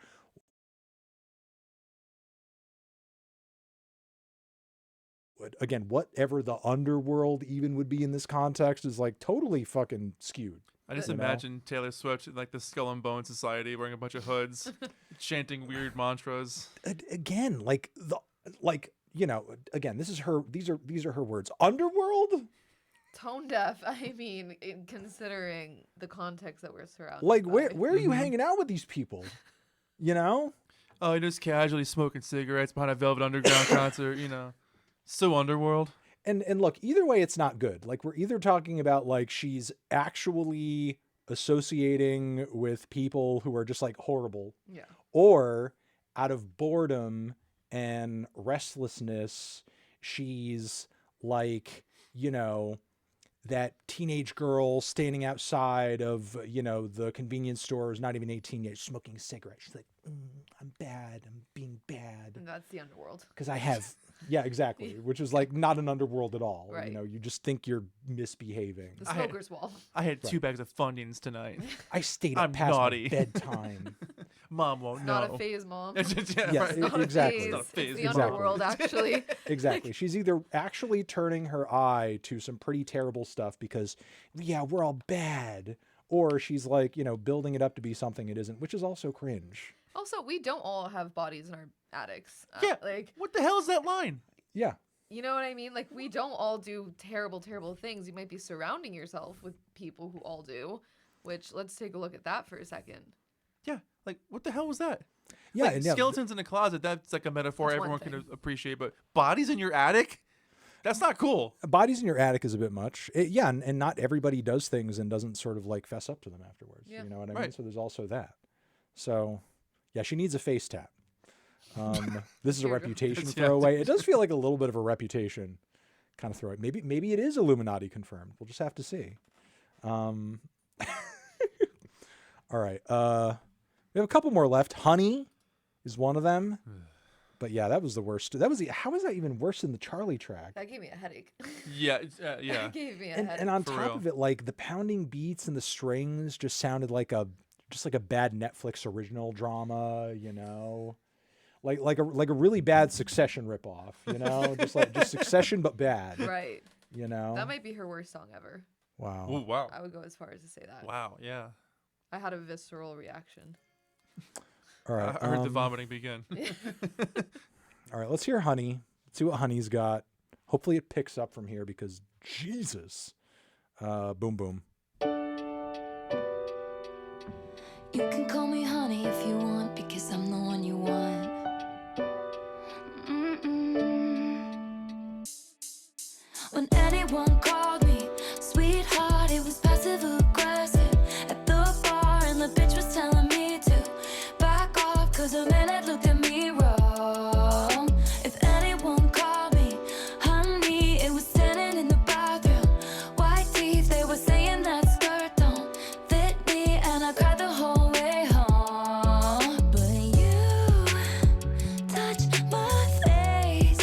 again, whatever the underworld even would be in this context is like totally fucking skewed. I just You know? imagine Taylor Swift in like the Skull and Bone Society wearing a bunch of hoods, chanting weird mantras. Again, you know, again, this is her. These are her words. Underworld. Tone deaf. I mean, in considering the context that we're surrounded. Like, by. where are you hanging out with these people? You know. Oh, you're just casually smoking cigarettes behind a Velvet Underground concert. You know, so underworld. And look, either way, it's not good. Like, we're either talking about like she's actually associating with people who are just like horrible, Yeah. or out of boredom and restlessness, she's like, you know, that teenage girl standing outside of, you know, the convenience store, is not even 18 yet, smoking a cigarette. She's like, I'm bad. I'm being bad. And that's the underworld. Because I have, yeah, exactly. Which is like not an underworld at all. Right. You know, you just think you're misbehaving. The smoker's wall. I had 2 bags of Funyuns tonight. I stayed up I'm past naughty. my bedtime. Mom won't know. Not a phase, Mom. Yeah, right. Not exactly. A phase. Not a phase. It's the Exactly. underworld, actually. Exactly. She's either actually turning her eye to some pretty terrible stuff because, yeah, we're all bad, or she's like, you know, building it up to be something it isn't, which is also cringe. Also, we don't all have bodies in our attics. Yeah. Like, What the hell is that line? Yeah. you know what I mean? Like, we don't all do terrible, terrible things. You might be surrounding yourself with people who all do, which let's take a look at that for a second. Yeah. Like, what the hell was that? Yeah. Like, and yeah, skeletons in a closet, that's like a metaphor That's one everyone can thing. appreciate, but bodies in your attic? That's not cool. bodies in your attic is a bit much. Yeah. And not everybody does things and doesn't sort of like fess up to them afterwards. Yeah. You know what I mean? Right. So there's also that. So, yeah, she needs a face tap. This is a Here we go. reputation Yeah. throwaway. It does feel like a little bit of a reputation kind of throwaway. Maybe it is Illuminati confirmed. We'll just have to see. All right. We have a couple more left. Honey is one of them. But yeah, that was the worst. How is that even worse than the Charlie track? That gave me a headache. Yeah. Yeah. That gave me a And, headache. and on For top real. of it, like the pounding beats and the strings just sounded like a bad Netflix original drama, you know, like a really bad Succession ripoff, you know, just Succession but bad, Right. you know. That might be her worst song ever. Wow. Ooh, wow. I would go as far as to say that. Wow. Yeah. I had a visceral reaction. All right. I heard the vomiting begin. All right. Let's hear Honey. Let's see what Honey's got. Hopefully it picks up from here because Jesus. Boom boom. You can call me honey if you want, because I'm the one you want. When anyone called me sweetheart, it was passive aggressive at the bar, and the bitch was telling me to back off, cause a man had looked at me wrong. If anyone called me honey, it was standing in the bathroom. White teeth, they were saying that skirt don't fit me, and I cried the whole way home. But you touch my face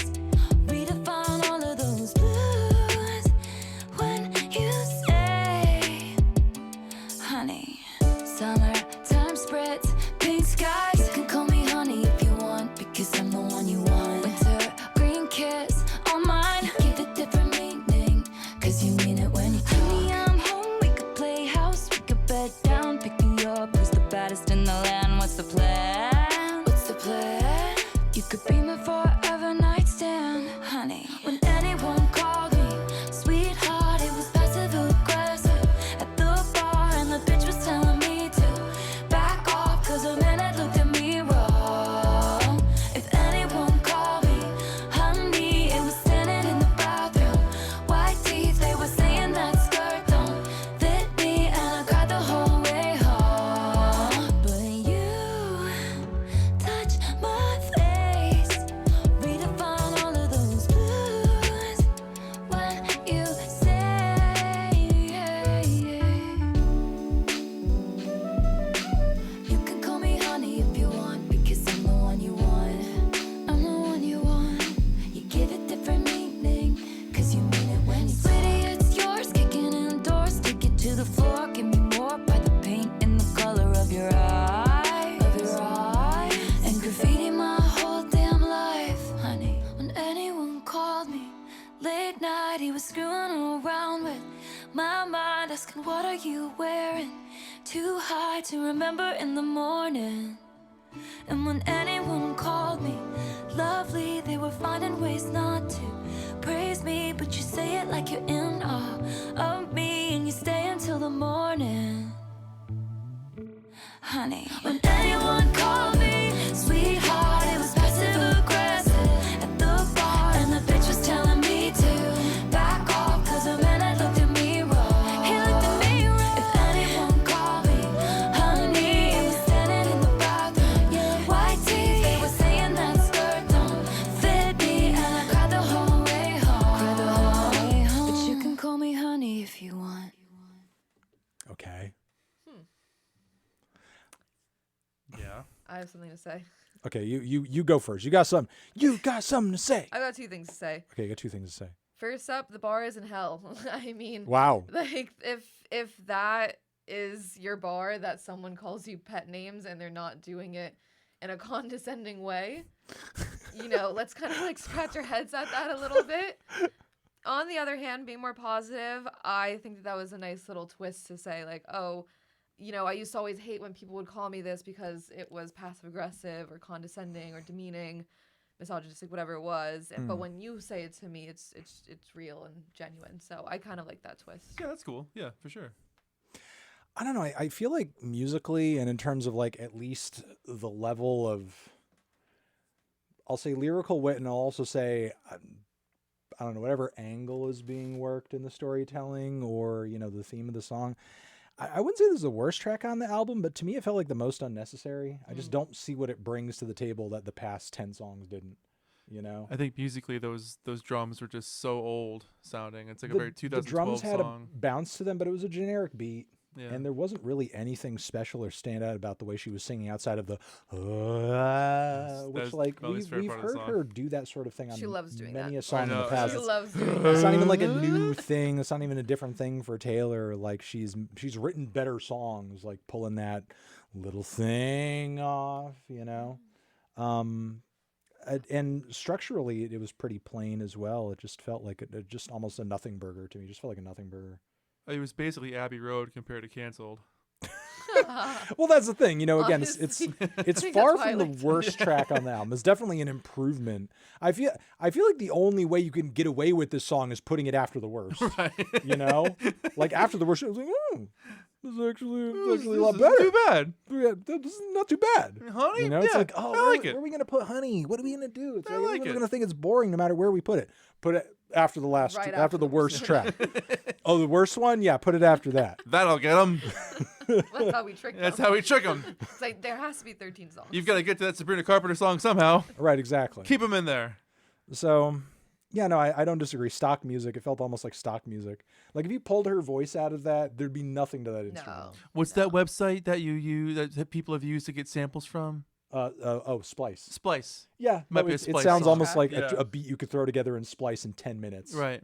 asking what are you wearing? Too high to remember in the morning. And when anyone called me lovely, they were finding ways not to praise me. But you say it like you're in awe of me, and you stay until the morning. Honey, when anyone called me sweetheart, it was passive aggressive at the bar, and the bitch was telling me to back off, cause the man had looked at me wrong. He looked at me wrong. If anyone called me honey, it was standing in the bathroom. White teeth, they were saying that skirt don't fit me, and I cried the whole way home. But you can call me honey if you want. Okay. Yeah. I have something to say. Okay, you go first. You got something to say. I got two things to say. Okay, you got two things to say. First up, the bar is in hell. I mean, Wow. like if that is your bar, that someone calls you pet names and they're not doing it in a condescending way, let's kind of like scratch our heads at that a little bit. On the other hand, being more positive, I think that was a nice little twist to say, like, oh, I used to always hate when people would call me this because it was passive aggressive or condescending or demeaning, misogynistic, whatever it was. But when you say it to me, it's real and genuine. So I kind of like that twist. Yeah, that's cool. Yeah, for sure. I don't know. I feel like musically and in terms of like at least the level of, I'll say lyrical wit, and I'll also say, I don't know, whatever angle is being worked in the storytelling or, the theme of the song. I wouldn't say this is the worst track on the album, but to me it felt like the most unnecessary. I just don't see what it brings to the table that the past 10 songs didn't, I think musically those drums were just so old sounding. It's like a very The 2012 drums had song. a bounce to them, but it was a generic beat. Yeah. And there wasn't really anything special or stand out about the way she was singing outside of the which That's like probably his we've favorite part of the heard song. her do that sort of thing on She loves doing many that. a song in the know. past. She It's- loves doing that. It's not even like a new thing. It's not even a different thing for Taylor. Like she's written better songs, like pulling that little thing off, and structurally it was pretty plain as well. It just felt like it just almost a nothing burger to me. It just felt like a nothing burger. It was basically Abbey Road compared to Canceled. Well, that's the thing, again, it's Honestly, it's think far that's why I from the liked it. worst track on the album. It's definitely an improvement. I feel like the only way you can get away with this song is putting it after the worst. Right. Like after the worst, it was like, this is actually a lot This better. isn't too bad. Yeah, this is not too bad. Honey? It's Yeah, like, oh, I like where it. are we gonna put honey? What are we gonna do? It's I like like everyone's it. gonna think it's boring no matter where we put it. Put it after the last, Right after after the the worst track. Oh, the worst one? Yeah, put it after that. That'll get them. That's how we trick them. That's how we trick them. It's like there has to be 13 songs. You've got to get to that Sabrina Carpenter song somehow. Right, exactly. Keep them in there. So, yeah, no, I don't disagree. Stock music, it felt almost like stock music. Like if you pulled her voice out of that, there'd be nothing to that instrument. No. What's that website that you use that people have used to get samples from? Splice. Splice. Yeah, Might no, be a it Splice sounds song. almost like Yeah. a beat you could throw together and splice in 10 minutes. Right.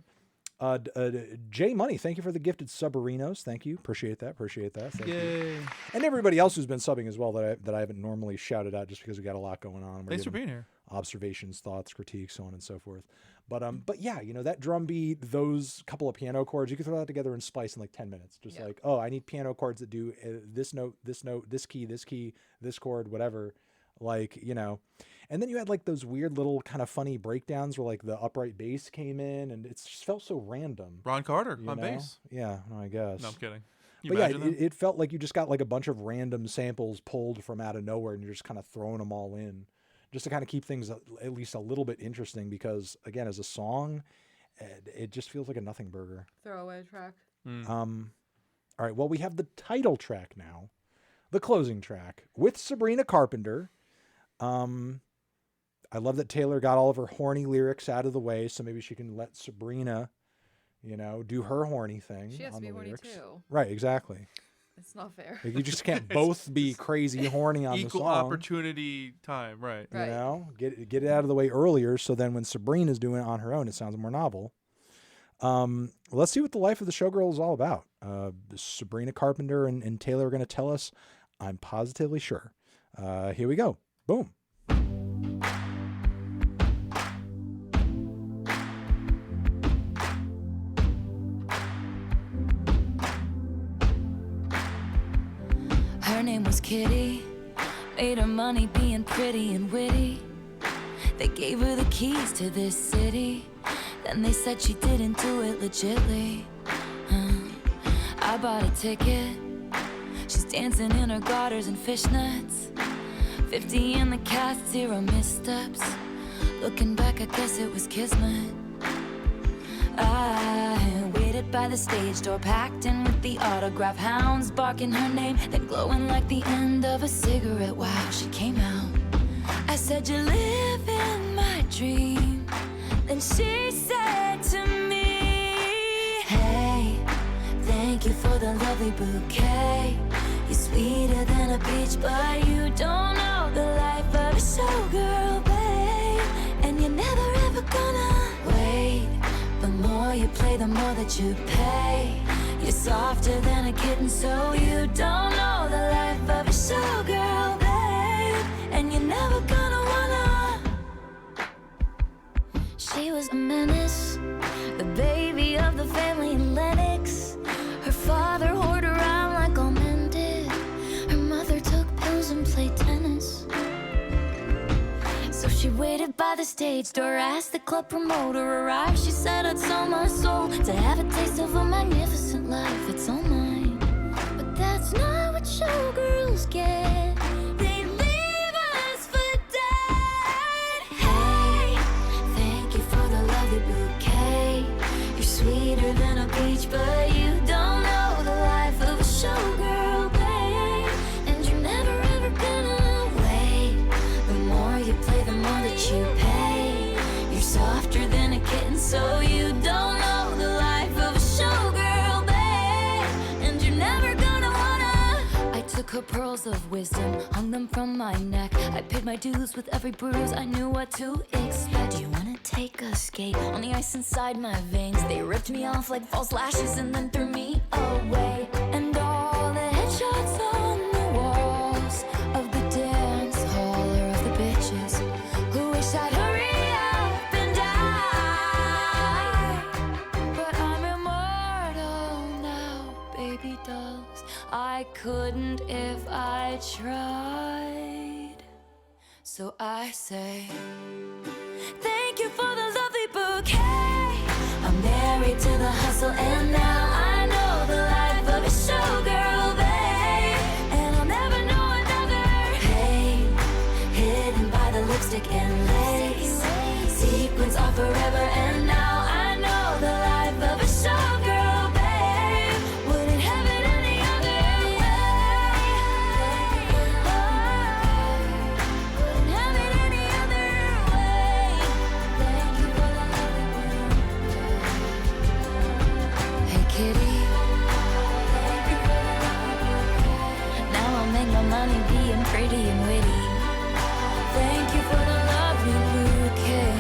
Jay Money, thank you for the gifted subberinos. Thank you. Appreciate that. Thank you. Yay. And everybody else who's been subbing as well that I haven't normally shouted out just because we got a lot going on. We're Thanks for giving being here. observations, thoughts, critiques, so on and so forth. But yeah, that drum beat, those couple of piano chords, you could throw that together and splice in like 10 minutes. Just like, oh, I need piano chords that do this note, this key, this chord, whatever. And then you had like those weird little kind of funny breakdowns where like the upright bass came in, and it just felt so random. Ron Carter you on know? bass. Yeah, no, I guess. No, I'm kidding. You But yeah, imagine that? it felt like you just got like a bunch of random samples pulled from out of nowhere, and you're just kind of throwing them all in, just to kind of keep things at least a little bit interesting. Because again, as a song, it just feels like a nothing burger. Throwaway track. All right, well, we have the title track now, the closing track with Sabrina Carpenter. I love that Taylor got all of her horny lyrics out of the way, so maybe she can let Sabrina, do her horny thing. She has on to be the horny lyrics. too. Right, exactly. It's not fair. Like, you just can't both be crazy horny on the Equal song. opportunity time, right? Right. Get it out of the way earlier, so then when Sabrina's doing it on her own, it sounds more novel. Let's see what the life of the showgirl is all about. Sabrina Carpenter and Taylor are going to tell us. I'm positively sure. Here we go. Boom. kitty, made her money being pretty and witty. They gave her the keys to this city, then they said she didn't do it legitly. I bought a ticket, she's dancing in her garters and fishnets. 50 in the cast, 0 missteps. Looking back, I guess it was kismet. I waited by the stage door, packed in with the autograph hounds, barking her name, then glowing like the end of a cigarette. Wow, she came out. I said, you live in my dream. Then she said to me, hey, thank you for the lovely bouquet. You're sweeter than a peach, but you don't know the life of a showgirl, babe. And you're never ever gonna wait. The more you play, the more that you pay. You're softer than a kitten, so you don't know the life of a showgirl, babe. And you're never gonna wanna. She was a menace, the baby of the family in Lennox. Her father whored around like all men did. Her mother took pills and played tennis. So she waited by the stage door, asked the club promoter arrive. She said, I'd sell my soul to have a taste of a magnificent life. It's all mine, but that's not what showgirls get. They leave us for dead. Hey, thank you for the lovely bouquet. You're sweeter than a peach, but you don't know the life of a showgirl, babe. And you're never ever gonna wait. The more you play, the more that you pay. You're softer than a kitten, so you don't know the life of a showgirl, babe. And you're never gonna wanna. I took her pearls of wisdom, hung them from my neck. I paid my dues with every bruise, I knew what to expect. Do you wanna take a skate on the ice inside my veins? They ripped me off like false lashes and then threw me away. And all the headshots on the walls of the dance hall are of the bitches who wish I'd hurry up and die. But I'm immortal now, baby dolls. I couldn't if I tried. So I say, thank you for the lovely bouquet. I'm married to the hustle, and now I know the life of a showgirl, babe. And I'll never know another pain hidden by the lipstick and lace. Sequins are forever, and now I know the life of a showgirl, babe. Wouldn't have it any other way. Wouldn't have it any other way. Thank you for the lovely bouquet. Hey kitty, now I'll make my money being pretty and witty. Thank you for the lovely bouquet.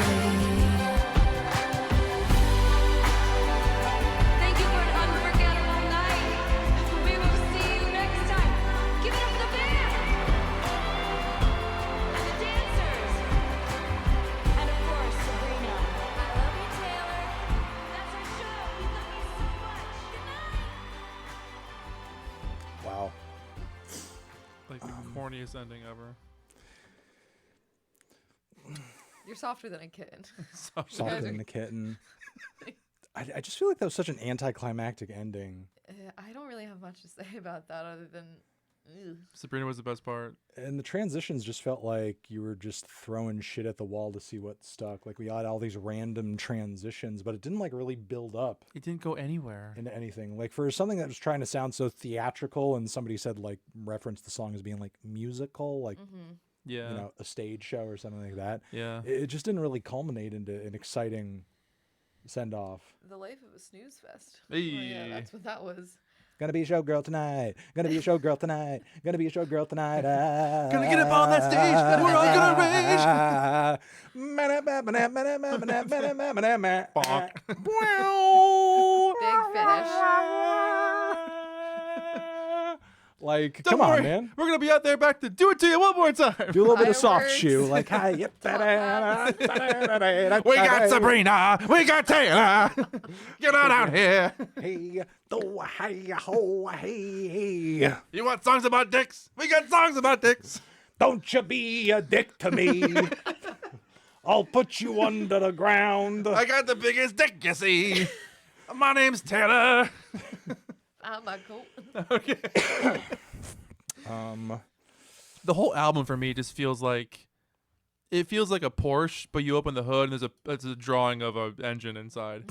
Thank you for an unforgettable night. We will see you next time. Give it up for the band and the dancers, and of course Sabrina. I love you, Taylor. That's our show. We love you so much. Good night. Wow. Like the corniest ending ever. You're softer than a kitten. Softer guys than are- the kitten. I just feel like that was such an anticlimactic ending. I don't really have much to say about that other than, ew. Sabrina was the best part. And the transitions just felt like you were just throwing shit at the wall to see what stuck. Like we had all these random transitions, but it didn't like really build up It didn't go anywhere. into anything. Like for something that was trying to sound so theatrical, and somebody said like referenced the song as being like musical, like Yeah. you know, a stage show or something like that. Yeah. It just didn't really culminate into an exciting send off. The life of a snooze fest. Hey. Yeah, that's what that was. Gonna be a showgirl tonight. Gonna be a showgirl tonight. Gonna be a showgirl tonight. Gonna get up on that stage and we're all gonna Bonk. Big finish. Like, Don't come worry, on, man. We're gonna be out there back to do it to you one more time. Do a little bit of soft Fireworks. shoe. Like, hi. We got Sabrina. We got Taylor. Get on out here. Hey, hey, ho, hey. You want songs about dicks? We got songs about dicks. Don't you be a dick to me. I'll put you under the ground. I got the biggest dick, you see. My name's Taylor. My coat. Okay. The whole album for me just feels like a Porsche, but you open the hood and there's a drawing of an engine inside.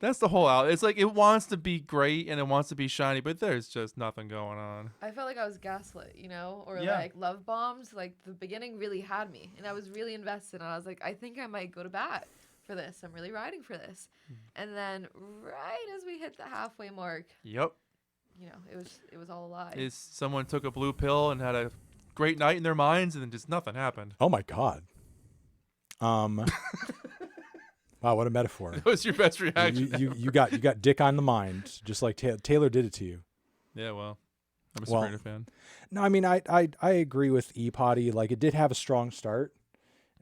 That's the whole album. It's like it wants to be great and it wants to be shiny, but there's just nothing going on. I felt like I was gaslit, you know, or Yeah. like love bombs. Like the beginning really had me, and I was really invested. And I was like, I think I might go to bat for this. I'm really riding for this. And then right as we hit the halfway mark, Yep. you know, it was all a lie. Is someone took a blue pill and had a great night in their minds and then just nothing happened. Oh my God. Wow, what a metaphor. That was your best reaction. You got dick on the mind, just like Taylor did it to you. Yeah, well, I'm a Well, Sabrina fan. No, I mean I agree with E-Potty. Like it did have a strong start,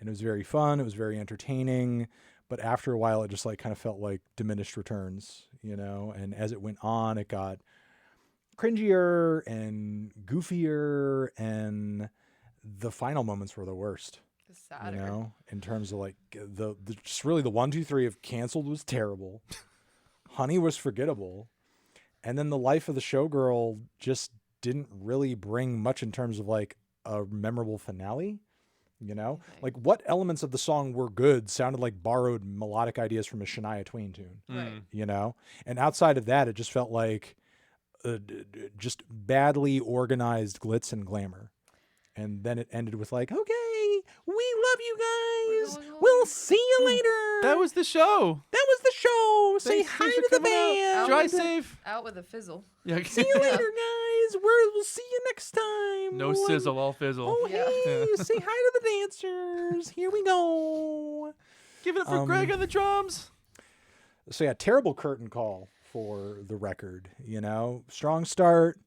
and it was very fun. It was very entertaining, but after a while, it just like kind of felt like diminished returns, you know. And as it went on, it got cringier and goofier, and the final moments were the worst. It's sadder. You know, in terms of like the just really the 1, 2, 3 of canceled was terrible. Honey was forgettable. And then the life of the showgirl just didn't really bring much in terms of like a memorable finale. You know, like what elements of the song were good sounded like borrowed melodic ideas from a Shania Twain tune, Right. you know? And outside of that, it just felt like just badly organized glitz and glamour. And then it ended with like, okay, we love you guys. going home. We'll see you later. That was the show. That was the show. Say Thanks hi for to the coming out. band. Drive safe. Out with a fizzle. Yeah. See you later, guys. We'll see you next time. No sizzle, all fizzle. Oh, Yeah. hey, say hi to the dancers. Here we go. Give it up for Greg on the drums. So yeah, terrible curtain call for the record, you know. Strong start,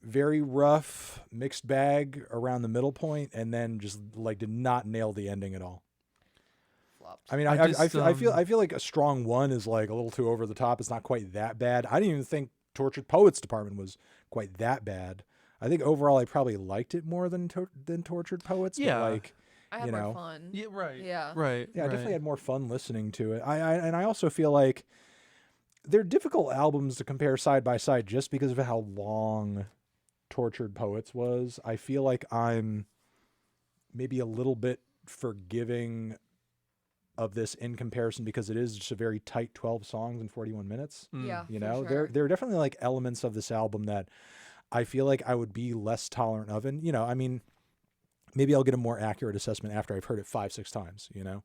very rough, mixed bag around the middle point, and then just like did not nail the ending at all. Flopped. I mean, I I feel just, like a strong 1 is like a little too over the top. It's not quite that bad. I didn't even think Tortured Poets Department was quite that bad. I think overall I probably liked it more than Tortured Poets. Yeah. But like, I had you more know. fun. Yeah, right. Yeah. Right. yeah, I right. definitely had more fun listening to it. I also feel like they're difficult albums to compare side by side just because of how long Tortured Poets was. I feel like I'm maybe a little bit forgiving of this in comparison because it is just a very tight 12 songs in 41 minutes. Yeah. You for know, sure. there are definitely like elements of this album that I feel like I would be less tolerant of. And, you know, I mean, maybe I'll get a more accurate assessment after I've heard it 5-6 times, you know?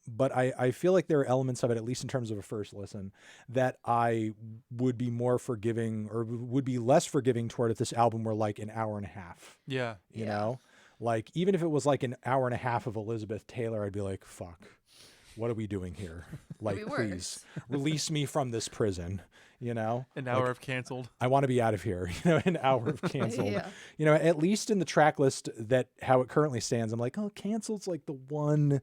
But I feel like there are elements of it, at least in terms of a first listen, that I would be more forgiving or would be less forgiving toward if this album were like an hour and a half, Yeah. you Yeah. know? Like, even if it was like an hour and a half of Elizabeth Taylor, I'd be like, fuck, what are we doing here? Like, be please release me from this prison, you know? An hour of canceled. I want to be out of here, you know, an hour of canceled. Yeah. You know, at least in the track list that how it currently stands, I'm like, oh, canceled's like the one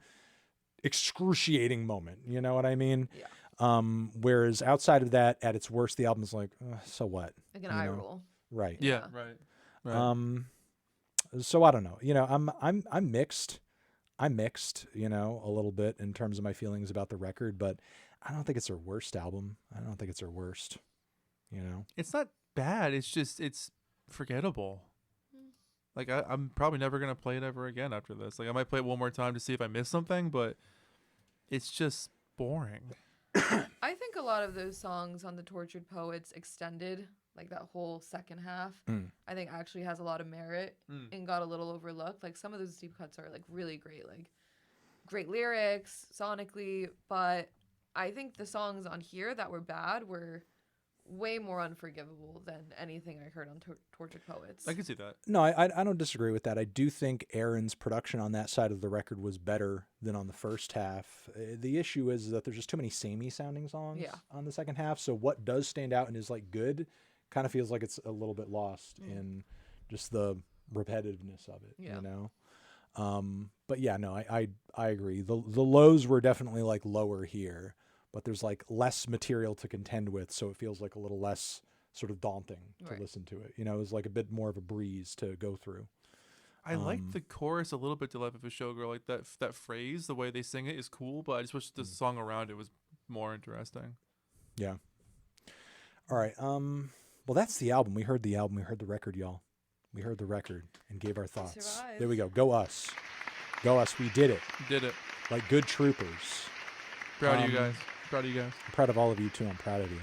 excruciating moment. You know what I mean? Yeah. Whereas outside of that, at its worst, the album's like, so what? Like an you eye know? roll. Right. Yeah. Yeah. Right. So I don't know. You know, I'm mixed. I'm mixed, you know, a little bit in terms of my feelings about the record, but I don't think it's their worst album. I don't think it's their worst, you know? It's not bad. It's just it's forgettable. Like I'm probably never gonna play it ever again after this. Like I might play it one more time to see if I missed something, but it's just boring. I think a lot of those songs on the Tortured Poets extended, like that whole second half, I think actually has a lot of merit and got a little overlooked. Like some of those deep cuts are like really great, like great lyrics sonically, but I think the songs on here that were bad were way more unforgivable than anything I heard on Tortured Poets. I can see that. No, I don't disagree with that. I do think Aaron's production on that side of the record was better than on the first half. The issue is that there's just too many samey sounding songs Yeah. on the second half. So what does stand out and is like good kind of feels like it's a little bit lost in just the repetitiveness of it, you know? But yeah, no, I agree. The lows were definitely like lower here, but there's like less material to contend with. So it feels like a little less sort of daunting to listen to it. You know, it was like a bit more of a breeze to go through. I like the chorus a little bit to Life of a Showgirl. Like that phrase, the way they sing it is cool, but I just wish the song around it was more interesting. Yeah. All right. Well, that's the album. We heard the album. We heard the record, y'all. We heard the record and gave our thoughts. Survived. There we go. Go us. Go us. We did it. Did it. Like good troopers. Proud of you guys. Proud of you guys. I'm proud of all of you too. I'm proud of you.